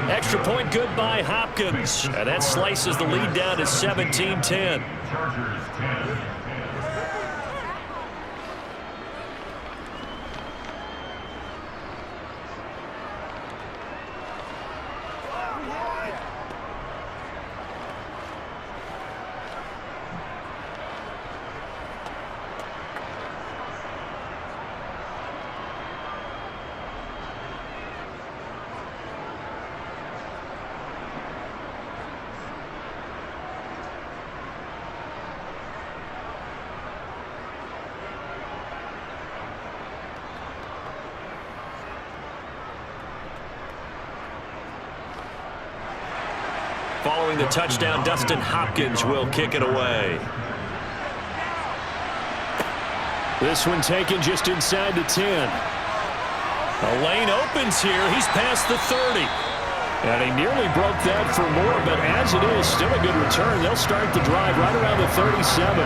Extra point good by Hopkins, and that slices the lead down to 17-10. Following the touchdown, Dustin Hopkins will kick it away. This one taken just inside the 10. A lane opens here. He's past the 30. And he nearly broke that for more, but as it is, still a good return. They'll start the drive right around the 37.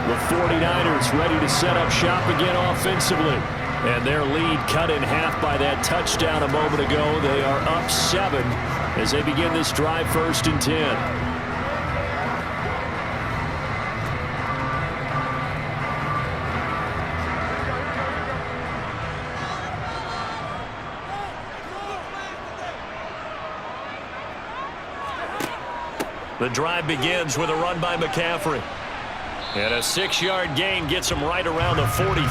The 49ers ready to set up shop again offensively. And their lead cut in half by that touchdown a moment ago. They are up 7 as they begin this drive 1st and 10. The drive begins with a run by McCaffrey. And a 6-yard gain gets him right around the 43.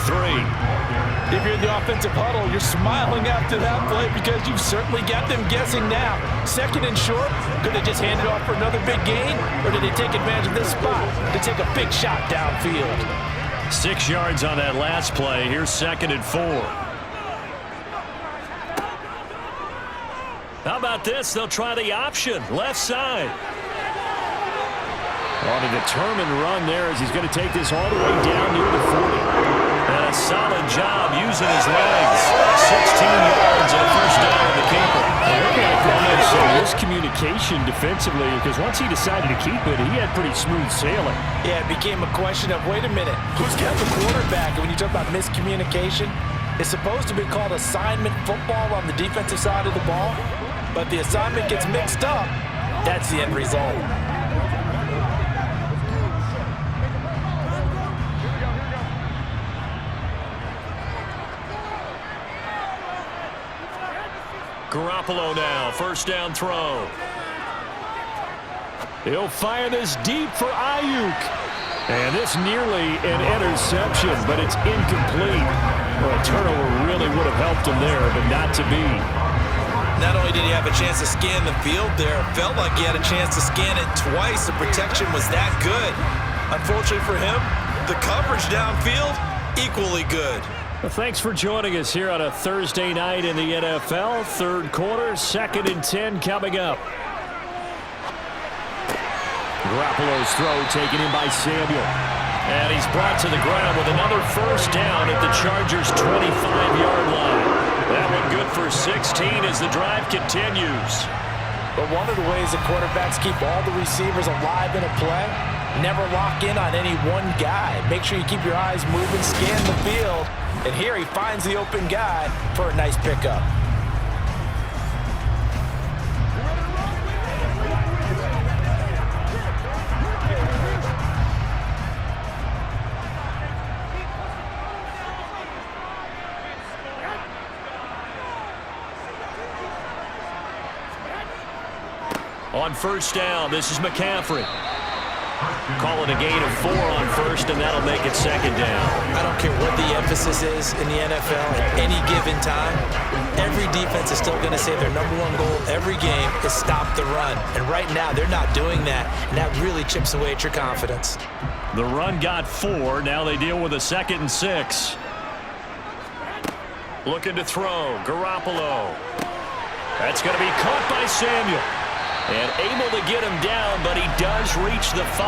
If you're in the offensive huddle, you're smiling after that play because you've certainly got them guessing now. 2nd and short, could they just hand it off for another big gain? Or did they take advantage of this spot to take a big shot downfield? 6 yards on that last play. Here's 2nd and 4. How about this? They'll try the option. Left side. On a determined run there as he's going to take this all the way down near the 40. And a solid job using his legs. 16 yards and a first down on the keeper. Almost some miscommunication defensively because once he decided to keep it, he had pretty smooth sailing. Yeah, it became a question of, wait a minute, who's got the quarterback? And when you talk about miscommunication, it's supposed to be called assignment football on the defensive side of the ball. But the assignment gets mixed up. That's the end result. Garoppolo now, first down throw. He'll fire this deep for Ayuk. And this nearly an interception, but it's incomplete. Well, a turnover really would have helped him there, but not to be. Not only did he have a chance to scan the field there, it felt like he had a chance to scan it twice. The protection was that good. Unfortunately for him, the coverage downfield, equally good. Well, thanks for joining us here on a Thursday night in the NFL. Third quarter, 2nd and 10 coming up. Garoppolo's throw taken in by Samuel. And he's brought to the ground with another first down at the Chargers' 25-yard line. That one good for 16 as the drive continues. But one of the ways the quarterbacks keep all the receivers alive in a play, never lock in on any one guy. Make sure you keep your eyes moving, scan the field. And here he finds the open guy for a nice pickup. On first down, this is McCaffrey. Call it a gain of 4 on first, and that'll make it 2nd down. I don't care what the emphasis is in the NFL at any given time. Every defense is still going to say their #1 goal every game is stop the run. And right now, they're not doing that, and that really chips away at your confidence. The run got 4. Now they deal with a 2nd and 6. Looking to throw. Garoppolo. That's going to be caught by Samuel. And able to get him down, but he does reach the 5.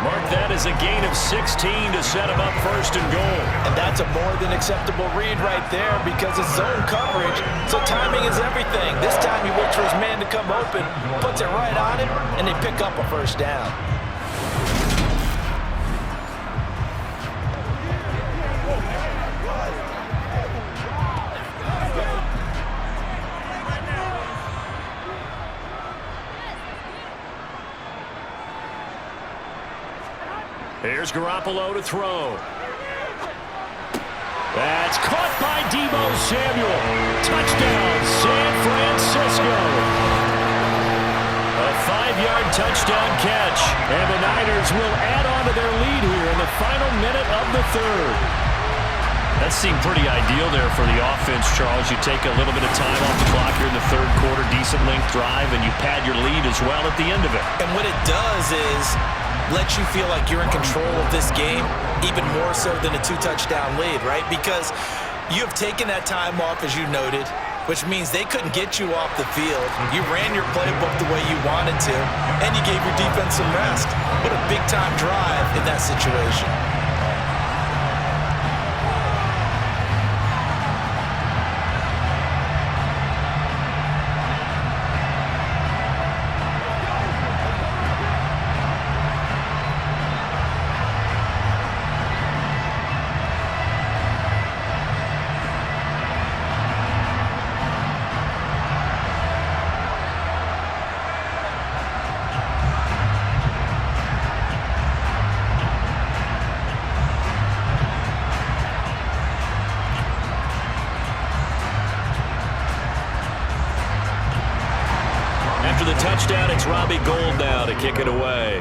Mark that as a gain of 16 to set him up 1st and goal. And that's a more than acceptable read right there because it's zone coverage, so timing is everything. This time he waits for his man to come open, puts it right on him, and they pick up a first down. Here's Garoppolo to throw. That's caught by Deebo Samuel. Touchdown, San Francisco. A 5-yard touchdown catch. And the Niners will add on to their lead here in the final minute of the 3rd. That seemed pretty ideal there for the offense, Charles. You take a little bit of time off the clock here in the 3rd quarter, decent length drive, and you pad your lead as well at the end of it. And what it does is let you feel like you're in control of this game, even more so than a 2-touchdown lead, right? Because you have taken that time off, as you noted, which means they couldn't get you off the field. You ran your playbook the way you wanted to, and you gave your defense some rest. What a big-time drive in that situation. After the touchdown, it's Robbie Gould now to kick it away.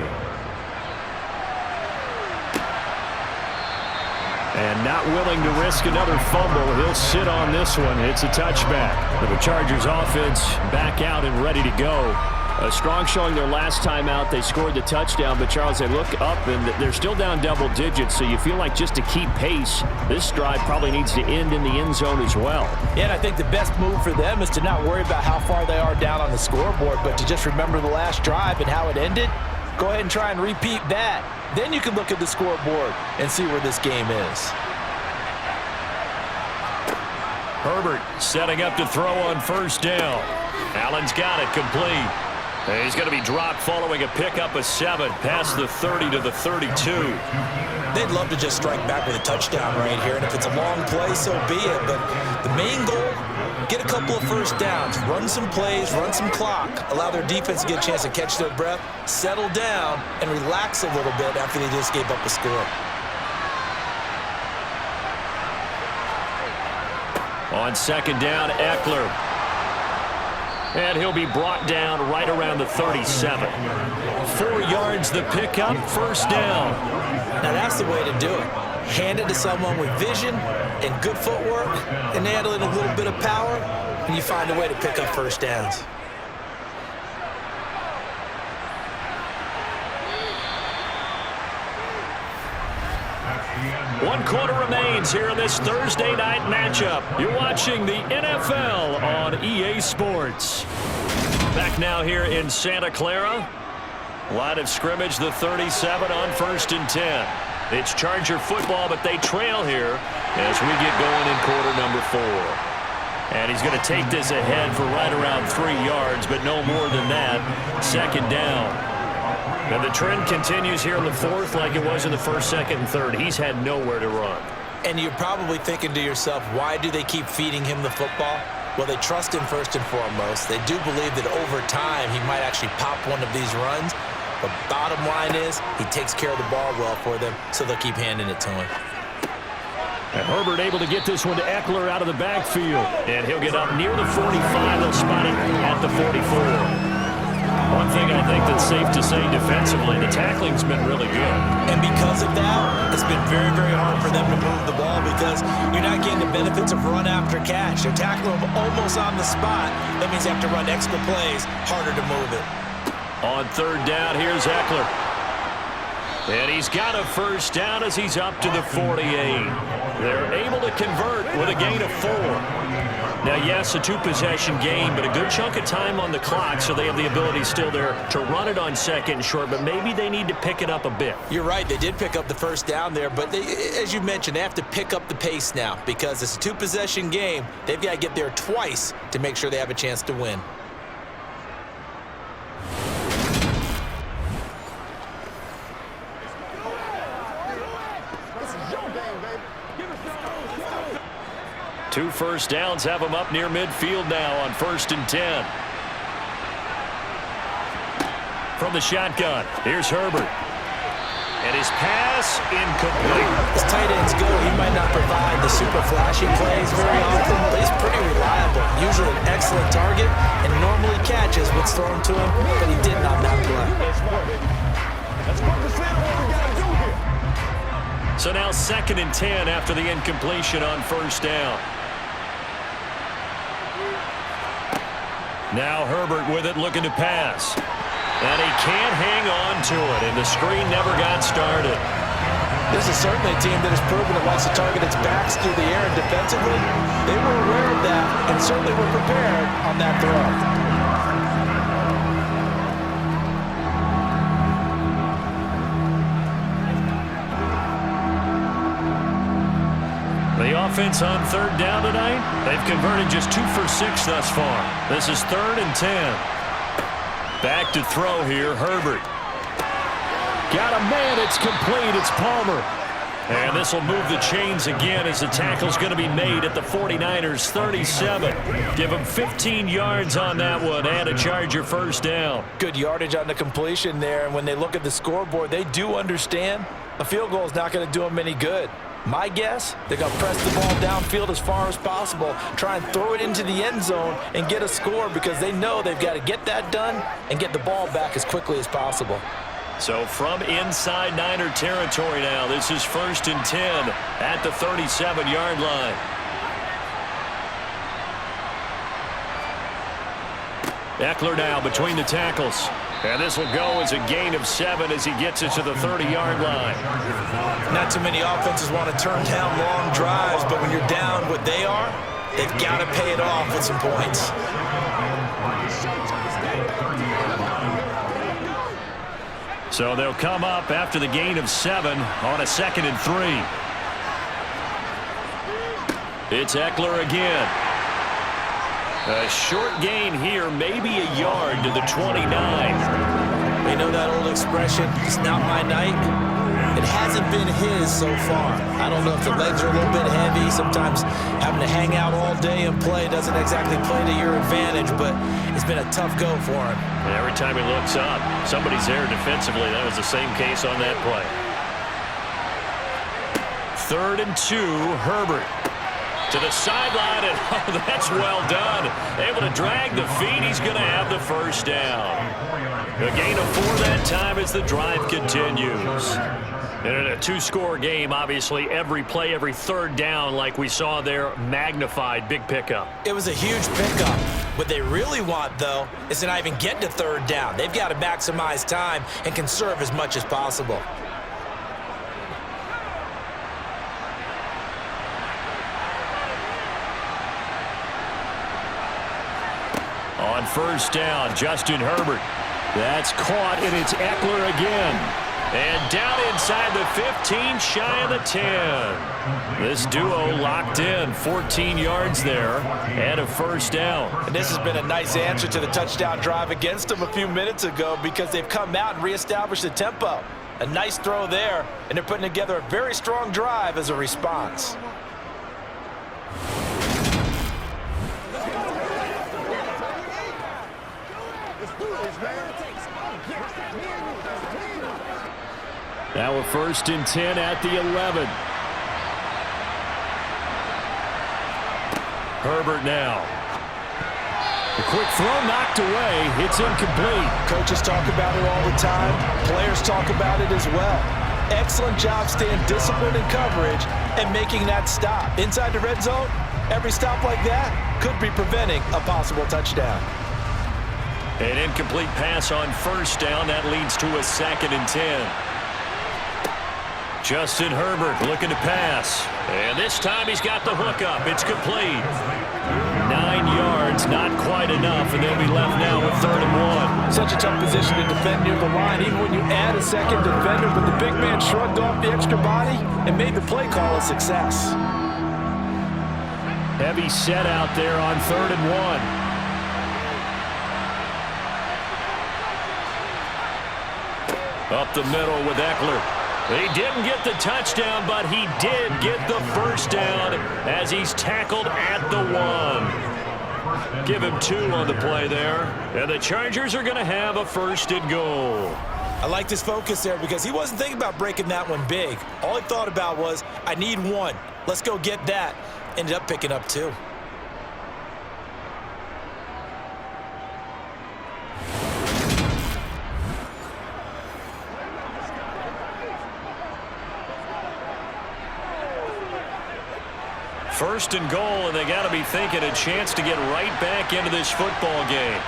And not willing to risk another fumble, he'll sit on this one. It's a touchback. The Chargers offense back out and ready to go. A strong showing their last time out. They scored the touchdown, but Charles, they look up and they're still down double digits, so you feel like just to keep pace, this drive probably needs to end in the end zone as well. Yeah, and I think the best move for them is to not worry about how far they are down on the scoreboard, but to just remember the last drive and how it ended. Go ahead and try and repeat that. Then you can look at the scoreboard and see where this game is. Herbert setting up to throw on first down. Allen's got it complete. He's going to be dropped following a pickup of 7 past the 30 to the 32. They'd love to just strike back with a touchdown right here, and if it's a long play, so be it. But the main goal, get a couple of first downs, run some plays, run some clock, allow their defense to get a chance to catch their breath, settle down, and relax a little bit after they just gave up a score. On second down, Eckler. And he'll be brought down right around the 37. 4 yards the pickup, first down. Now that's the way to do it. Hand it to someone with vision and good footwork, and add in a little bit of power, and you find a way to pick up first downs. One quarter remains here in this Thursday night matchup. You're watching the NFL on EA Sports. Back now here in Santa Clara. Line of scrimmage, the 37 on 1st and 10. It's Charger football, but they trail here as we get going in quarter number 4. And he's going to take this ahead for right around 3 yards, but no more than that. Second down. And the trend continues here in the 4th like it was in the 1st, 2nd, and 3rd. He's had nowhere to run. And you're probably thinking to yourself, why do they keep feeding him the football? Well, they trust him first and foremost. They do believe that over time he might actually pop one of these runs. But bottom line is he takes care of the ball well for them, so they'll keep handing it to him. And Herbert able to get this one to Eckler out of the backfield. And he'll get up near the 45. They'll spot it at the 44. One thing I think that's safe to say defensively, the tackling's been really good. And because of that, it's been very, very hard for them to move the ball because you're not getting the benefits of run after catch. They're tackling them almost on the spot. That means they have to run extra plays, harder to move it. On 3rd down, here's Eckler. And he's got a first down as he's up to the 48. They're able to convert with a gain of 4. Now, yes, a 2-possession game, but a good chunk of time on the clock, so they have the ability still there to run it on 2nd and short, but maybe they need to pick it up a bit. You're right. They did pick up the first down there, but they, as you mentioned, they have to pick up the pace now because it's a 2-possession game. They've got to get there twice to make sure they have a chance to win. Two first downs have him up near midfield now on 1st and 10. From the shotgun, here's Herbert. And his pass incomplete. As tight ends go, he might not provide the super flashy plays very often, but he's pretty reliable. Usually an excellent target, and normally catches what's thrown to him, but he didn't on that play. So now 2nd and 10 after the incompletion on 1st down. Now Herbert with it, looking to pass. And he can't hang on to it, and the screen never got started. This is certainly a team that has proven it likes to target its backs through the air, and defensively, they were aware of that and certainly were prepared on that throw. The offense on 3rd down tonight, they've converted just 2 for 6 thus far. This is 3rd and 10. Back to throw here, Herbert. Got a man, it's complete, it's Palmer. And this will move the chains again as the tackle's going to be made at the 49ers 37. Give them 15 yards on that one and a Charger first down. Good yardage on the completion there, and when they look at the scoreboard, they do understand a field goal is not going to do them any good. My guess, they're going to press the ball downfield as far as possible, try and throw it into the end zone and get a score because they know they've got to get that done and get the ball back as quickly as possible. So from inside Niner territory now, this is 1st and 10 at the 37-yard line. Eckler now between the tackles. And this will go as a gain of 7 as he gets it to the 30-yard line. Not too many offenses want to turn down long drives, but when you're down what they are, they've got to pay it off with some points. So they'll come up after the gain of 7 on a 2nd and 3. It's Eckler again. A short gain here, maybe a yard to the 29. You know that old expression, it's not my night? It hasn't been his so far. I don't know if the legs are a little bit heavy. Sometimes having to hang out all day and play doesn't exactly play to your advantage, but it's been a tough go for him. And every time he looks up, somebody's there defensively. That was the same case on that play. 3rd and 2, Herbert. To the sideline, and oh, that's well done. Able to drag the feet. He's going to have the first down. A gain of 4 that time as the drive continues. And in a two-score game, obviously, every play, every third down, like we saw there, magnified. Big pickup. It was a huge pickup. What they really want, though, is to not even get to third down. They've got to maximize time and conserve as much as possible. On first down, Justin Herbert. That's caught, and it's Eckler again. And down inside the 15, shy of the 10. This duo locked in, 14 yards there, and a first down. And this has been a nice answer to the touchdown drive against them a few minutes ago because they've come out and reestablished the tempo. A nice throw there, and they're putting together a very strong drive as a response. Now a 1st and 10 at the 11. Herbert now. The quick throw knocked away. It's incomplete. Coaches talk about it all the time. Players talk about it as well. Excellent job staying disciplined in coverage and making that stop. Inside the red zone, every stop like that could be preventing a possible touchdown. An incomplete pass on first down. That leads to a 2nd and 10. Justin Herbert looking to pass. And this time he's got the hookup. It's complete. 9 yards, not quite enough, and they'll be left now with 3rd and 1. Such a tough position to defend near the line, even when you add a second defender, but the big man shrugged off the extra body and made the play call a success. Heavy set out there on 3rd and 1. Up the middle with Eckler. He didn't get the touchdown, but he did get the first down as he's tackled at the 1. Give him 2 on the play there. And the Chargers are going to have a 1st and goal. I liked his focus there because he wasn't thinking about breaking that one big. All he thought about was, I need 1. Let's go get that. Ended up picking up 2. First and goal, and they got to be thinking a chance to get right back into this football game.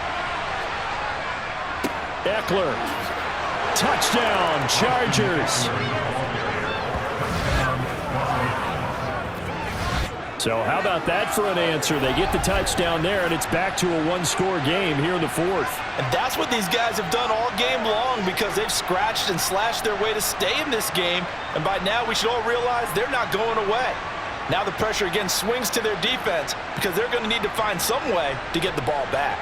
Eckler. Touchdown, Chargers. So how about that for an answer? They get the touchdown there, and it's back to a 1-score game here in the 4th. And that's what these guys have done all game long because they've scratched and slashed their way to stay in this game. And by now, we should all realize they're not going away. Now the pressure again swings to their defense because they're going to need to find some way to get the ball back.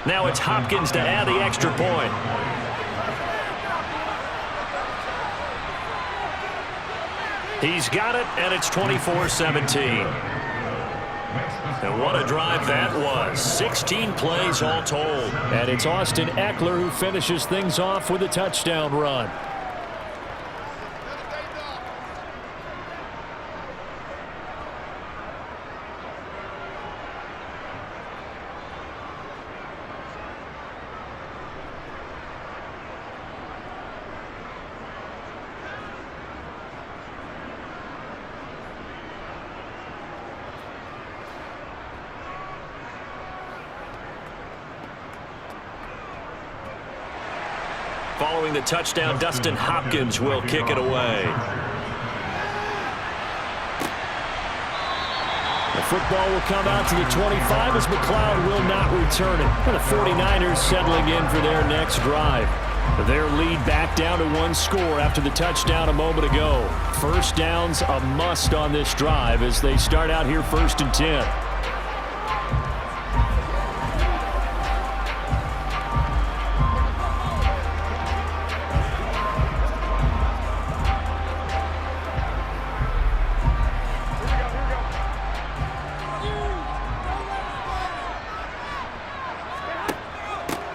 Now it's Hopkins to add the extra point. He's got it, and it's 24-17. And what a drive that was. 16 plays all told. And it's Austin Eckler who finishes things off with a touchdown run. Following the touchdown, Dustin Hopkins will kick it away. The football will come out to the 25 as McLeod will not return it. And the 49ers settling in for their next drive. Their lead back down to 1 score after the touchdown a moment ago. First down's a must on this drive as they start out here 1st and 10.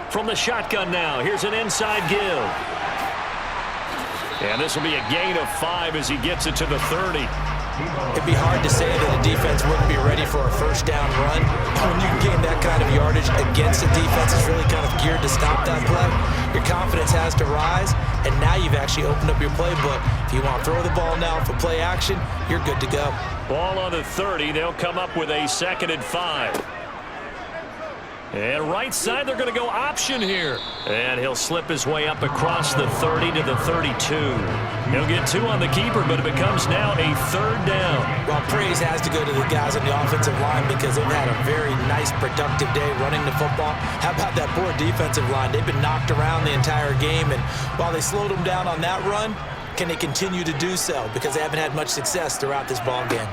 From the shotgun now, here's an inside give. And this will be a gain of 5 as he gets it to the 30. It'd be hard to say that a defense wouldn't be ready for a first down run. When you can gain that kind of yardage against a defense that's really kind of geared to stop that play, your confidence has to rise, and now you've actually opened up your playbook. If you want to throw the ball now for play action, you're good to go. Ball on the 30. They'll come up with a 2nd and 5. And right side, they're going to go option here. And he'll slip his way up across the 30 to the 32. He'll get 2 on the keeper, but it becomes now a 3rd down. Well, praise has to go to the guys on the offensive line because they've had a very nice, productive day running the football. How about that poor defensive line? They've been knocked around the entire game, and while they slowed them down on that run, can they continue to do so? Because they haven't had much success throughout this ball game.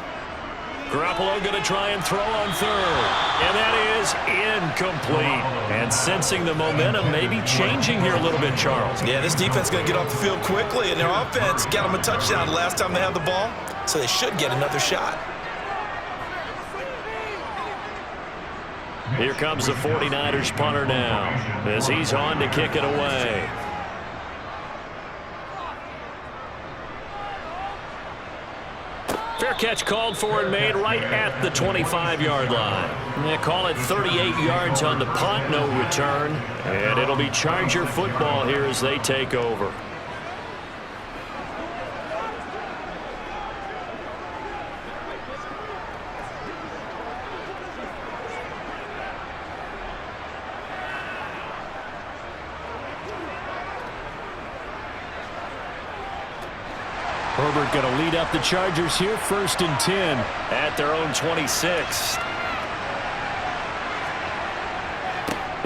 Garoppolo going to try and throw on 3rd. And that is incomplete. And sensing the momentum maybe changing here a little bit, Charles. Yeah, this defense is going to get off the field quickly, and their offense got them a touchdown last time they had the ball, so they should get another shot. Here comes the 49ers punter now as he's on to kick it away. Fair catch called for and made right at the 25-yard line. They call it 38 yards on the punt, no return. And it'll be Charger football here as they take over. Herbert going to lead up the Chargers here, 1st and 10 at their own 26.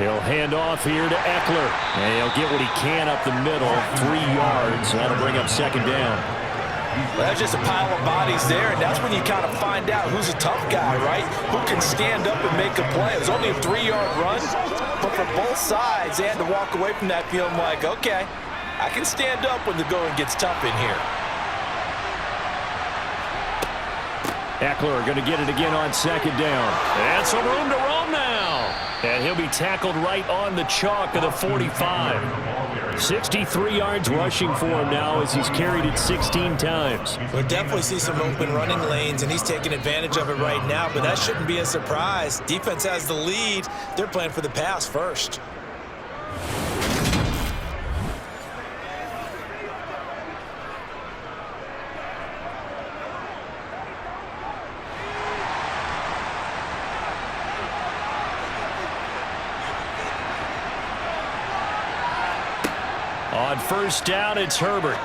He'll hand off here to Eckler, and he'll get what he can up the middle, 3 yards. That'll bring up 2nd down. Well, that's just a pile of bodies there, and that's when you kind of find out who's a tough guy, right? Who can stand up and make a play. It was only a 3-yard run, but for both sides, they had to walk away from that feeling like, okay, I can stand up when the going gets tough in here. Eckler going to get it again on 2nd down. And some room to roam now. And he'll be tackled right on the chalk of the 45. 63 yards rushing for him now as he's carried it 16 times. We'll definitely see some open running lanes, and he's taking advantage of it right now, but that shouldn't be a surprise. Defense has the lead. They're playing for the pass first. On 1st down, it's Herbert.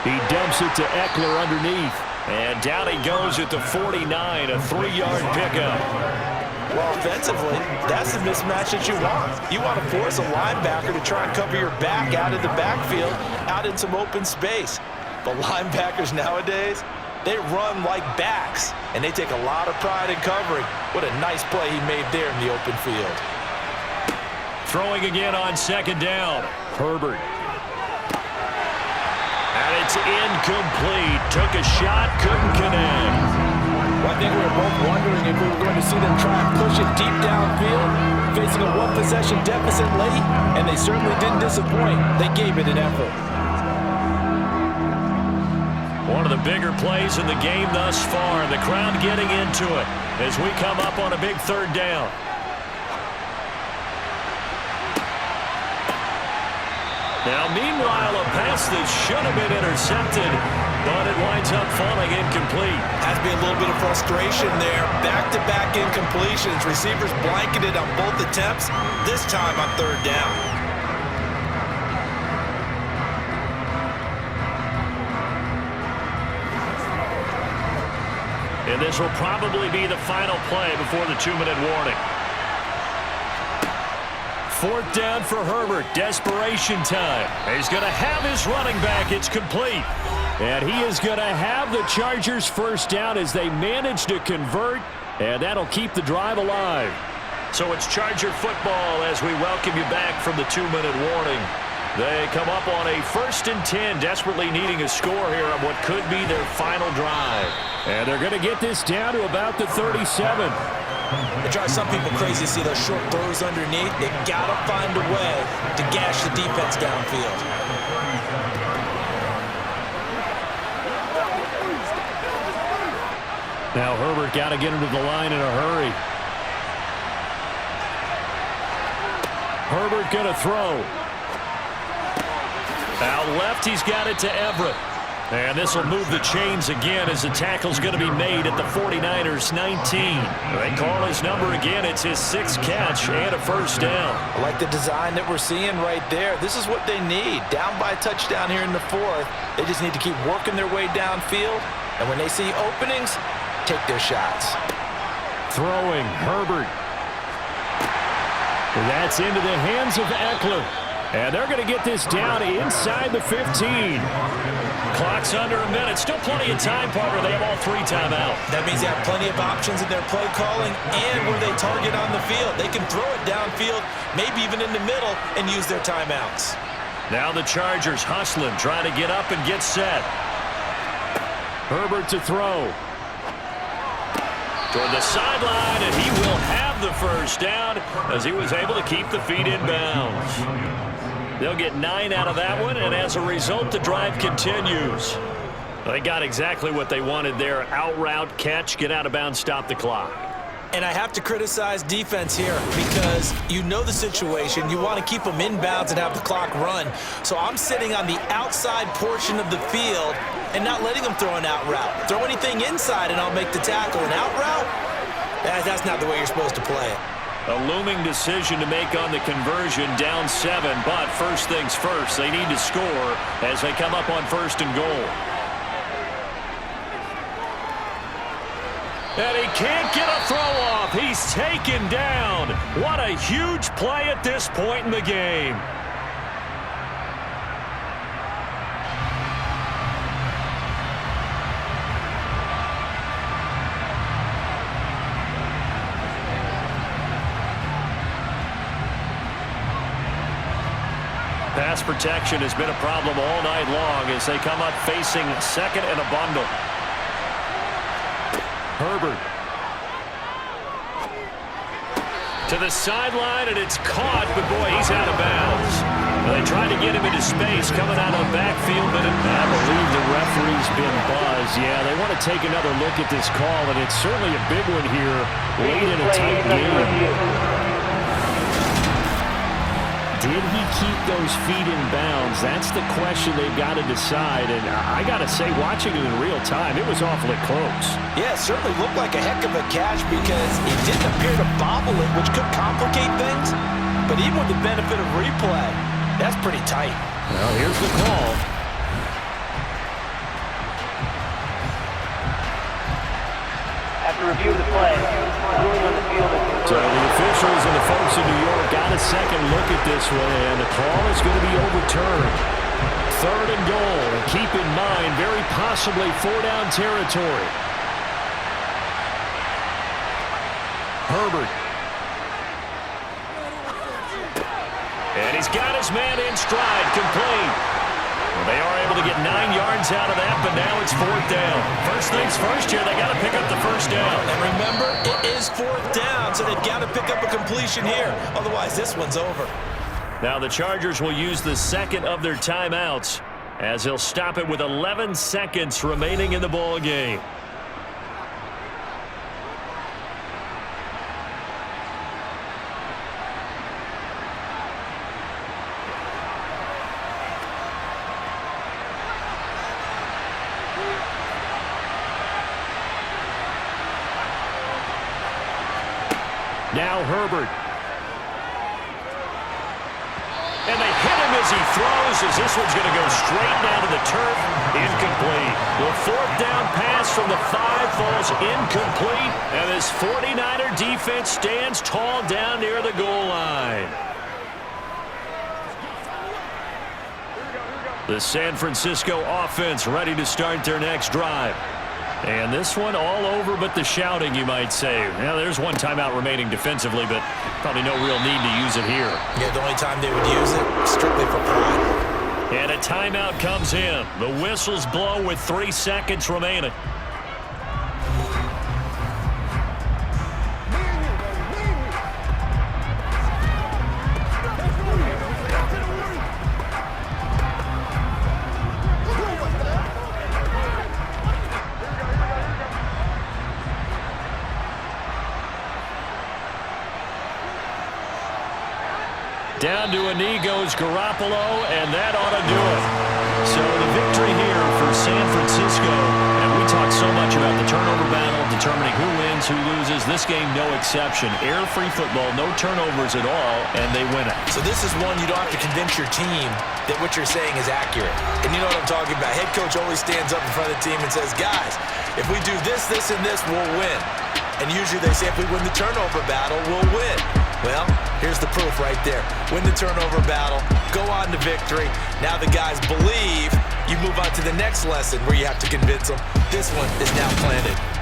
He dumps it to Eckler underneath. And down he goes at the 49, a 3-yard pickup. Well, offensively, that's the mismatch that you want. You want to force a linebacker to try and cover your back out of the backfield, out in some open space. But linebackers nowadays, they run like backs, and they take a lot of pride in covering. What a nice play he made there in the open field. Throwing again on 2nd down. Herbert. And it's incomplete. Took a shot, couldn't connect. Well, I think we were both wondering if we were going to see them try and push it deep downfield, facing a 1-possession deficit late, and they certainly didn't disappoint. They gave it an effort. One of the bigger plays in the game thus far, and the crowd getting into it as we come up on a big 3rd down. Now, meanwhile, a pass that should have been intercepted, but it winds up falling incomplete. Has to be a little bit of frustration there. Back-to-back incompletions. Receivers blanketed on both attempts, this time on 3rd down. And this will probably be the final play before the 2-minute warning. 4th down for Herbert. Desperation time. He's going to have his running back. It's complete. And he is going to have the Chargers 1st down as they manage to convert. And that'll keep the drive alive. So it's Charger football as we welcome you back from the 2-minute warning. They come up on a 1st and 10, desperately needing a score here on what could be their final drive. And they're going to get this down to about the 37. It drives some people crazy to see those short throws underneath. They got to find a way to gash the defense downfield. Now Herbert got to get him to the line in a hurry. Herbert going to throw. Out left, he's got it to Everett. And this will move the chains again as the tackle's going to be made at the 49ers 19. They call his number again. It's his 6th catch and a first down. I like the design that we're seeing right there. This is what they need. Down by a touchdown here in the 4th. They just need to keep working their way downfield. And when they see openings, take their shots. Throwing, Herbert. That's into the hands of Eckler. And they're going to get this down inside the 15. Clock's under a minute. Still plenty of time, partner. They have all 3 timeouts. That means they have plenty of options in their play calling and where they target on the field. They can throw it downfield, maybe even in the middle, and use their timeouts. Now the Chargers hustling, trying to get up and get set. Herbert to throw. Toward the sideline, and he will have the first down as he was able to keep the feet in bounds. They'll get 9 out of that one, and as a result, the drive continues. They got exactly what they wanted there. Out route, catch, get out of bounds, stop the clock. And I have to criticize defense here because you know the situation. You want to keep them in bounds and have the clock run. So I'm sitting on the outside portion of the field and not letting them throw an out route. Throw anything inside and I'll make the tackle. An out route? That's not the way you're supposed to play it. A looming decision to make on the conversion, down 7. But first things first, they need to score as they come up on 1st and goal. And he can't get a throw off. He's taken down. What a huge play at this point in the game. Pass protection has been a problem all night long as they come up facing 2nd and a bundle. Herbert. To the sideline, and it's caught, but boy, he's out of bounds. They tried to get him into space coming out of the backfield, but I believe the referee's been buzzed. Yeah, they want to take another look at this call, and it's certainly a big one here late in a tight game. Did he keep those feet in bounds? That's the question they've got to decide. And I got to say, watching it in real time, it was awfully close. Yeah, it certainly looked like a heck of a catch because he didn't appear to bobble it, which could complicate things. But even with the benefit of replay, that's pretty tight. Well, here's the call. After review of the play, ruling on the field. So the officials and the folks in New York got a second look at this one, and the call is going to be overturned. 3rd and goal. And keep in mind, very possibly 4-down territory. Herbert. And he's got his man in stride, complete. Well, they are able to get 9 yards out of that, but now it's 4th down. First things first here, they got to pick up the first down. And remember, it is 4th down, so they've got to pick up a completion here. Otherwise, this one's over. Now the Chargers will use the 2nd of their timeouts as they'll stop it with 11 seconds remaining in the ball game. Now Herbert. And they hit him as he throws, as this one's going to go straight down to the turf. Incomplete. The 4th down pass from the 5 falls incomplete. And this 49er defense stands tall down near the goal line. The San Francisco offense ready to start their next drive. And this one all over but the shouting, you might say. Now, there's one timeout remaining defensively, but probably no real need to use it here. Yeah, the only time they would use it, strictly for pride. And a timeout comes in. The whistles blow with 3 seconds remaining. Down to a knee goes Garoppolo, and that ought to do it. So the victory here for San Francisco, and we talked so much about the turnover battle, determining who wins, who loses. This game, no exception. Air-free football, no turnovers at all, and they win it. So this is one you don't have to convince your team that what you're saying is accurate. And you know what I'm talking about. Head coach always stands up in front of the team and says, guys, if we do this, this, and this, we'll win. And usually they say if we win the turnover battle, we'll win. Well, here's the proof right there. Win the turnover battle, go on to victory. Now the guys believe. You move on to the next lesson where you have to convince them. This one is now planted.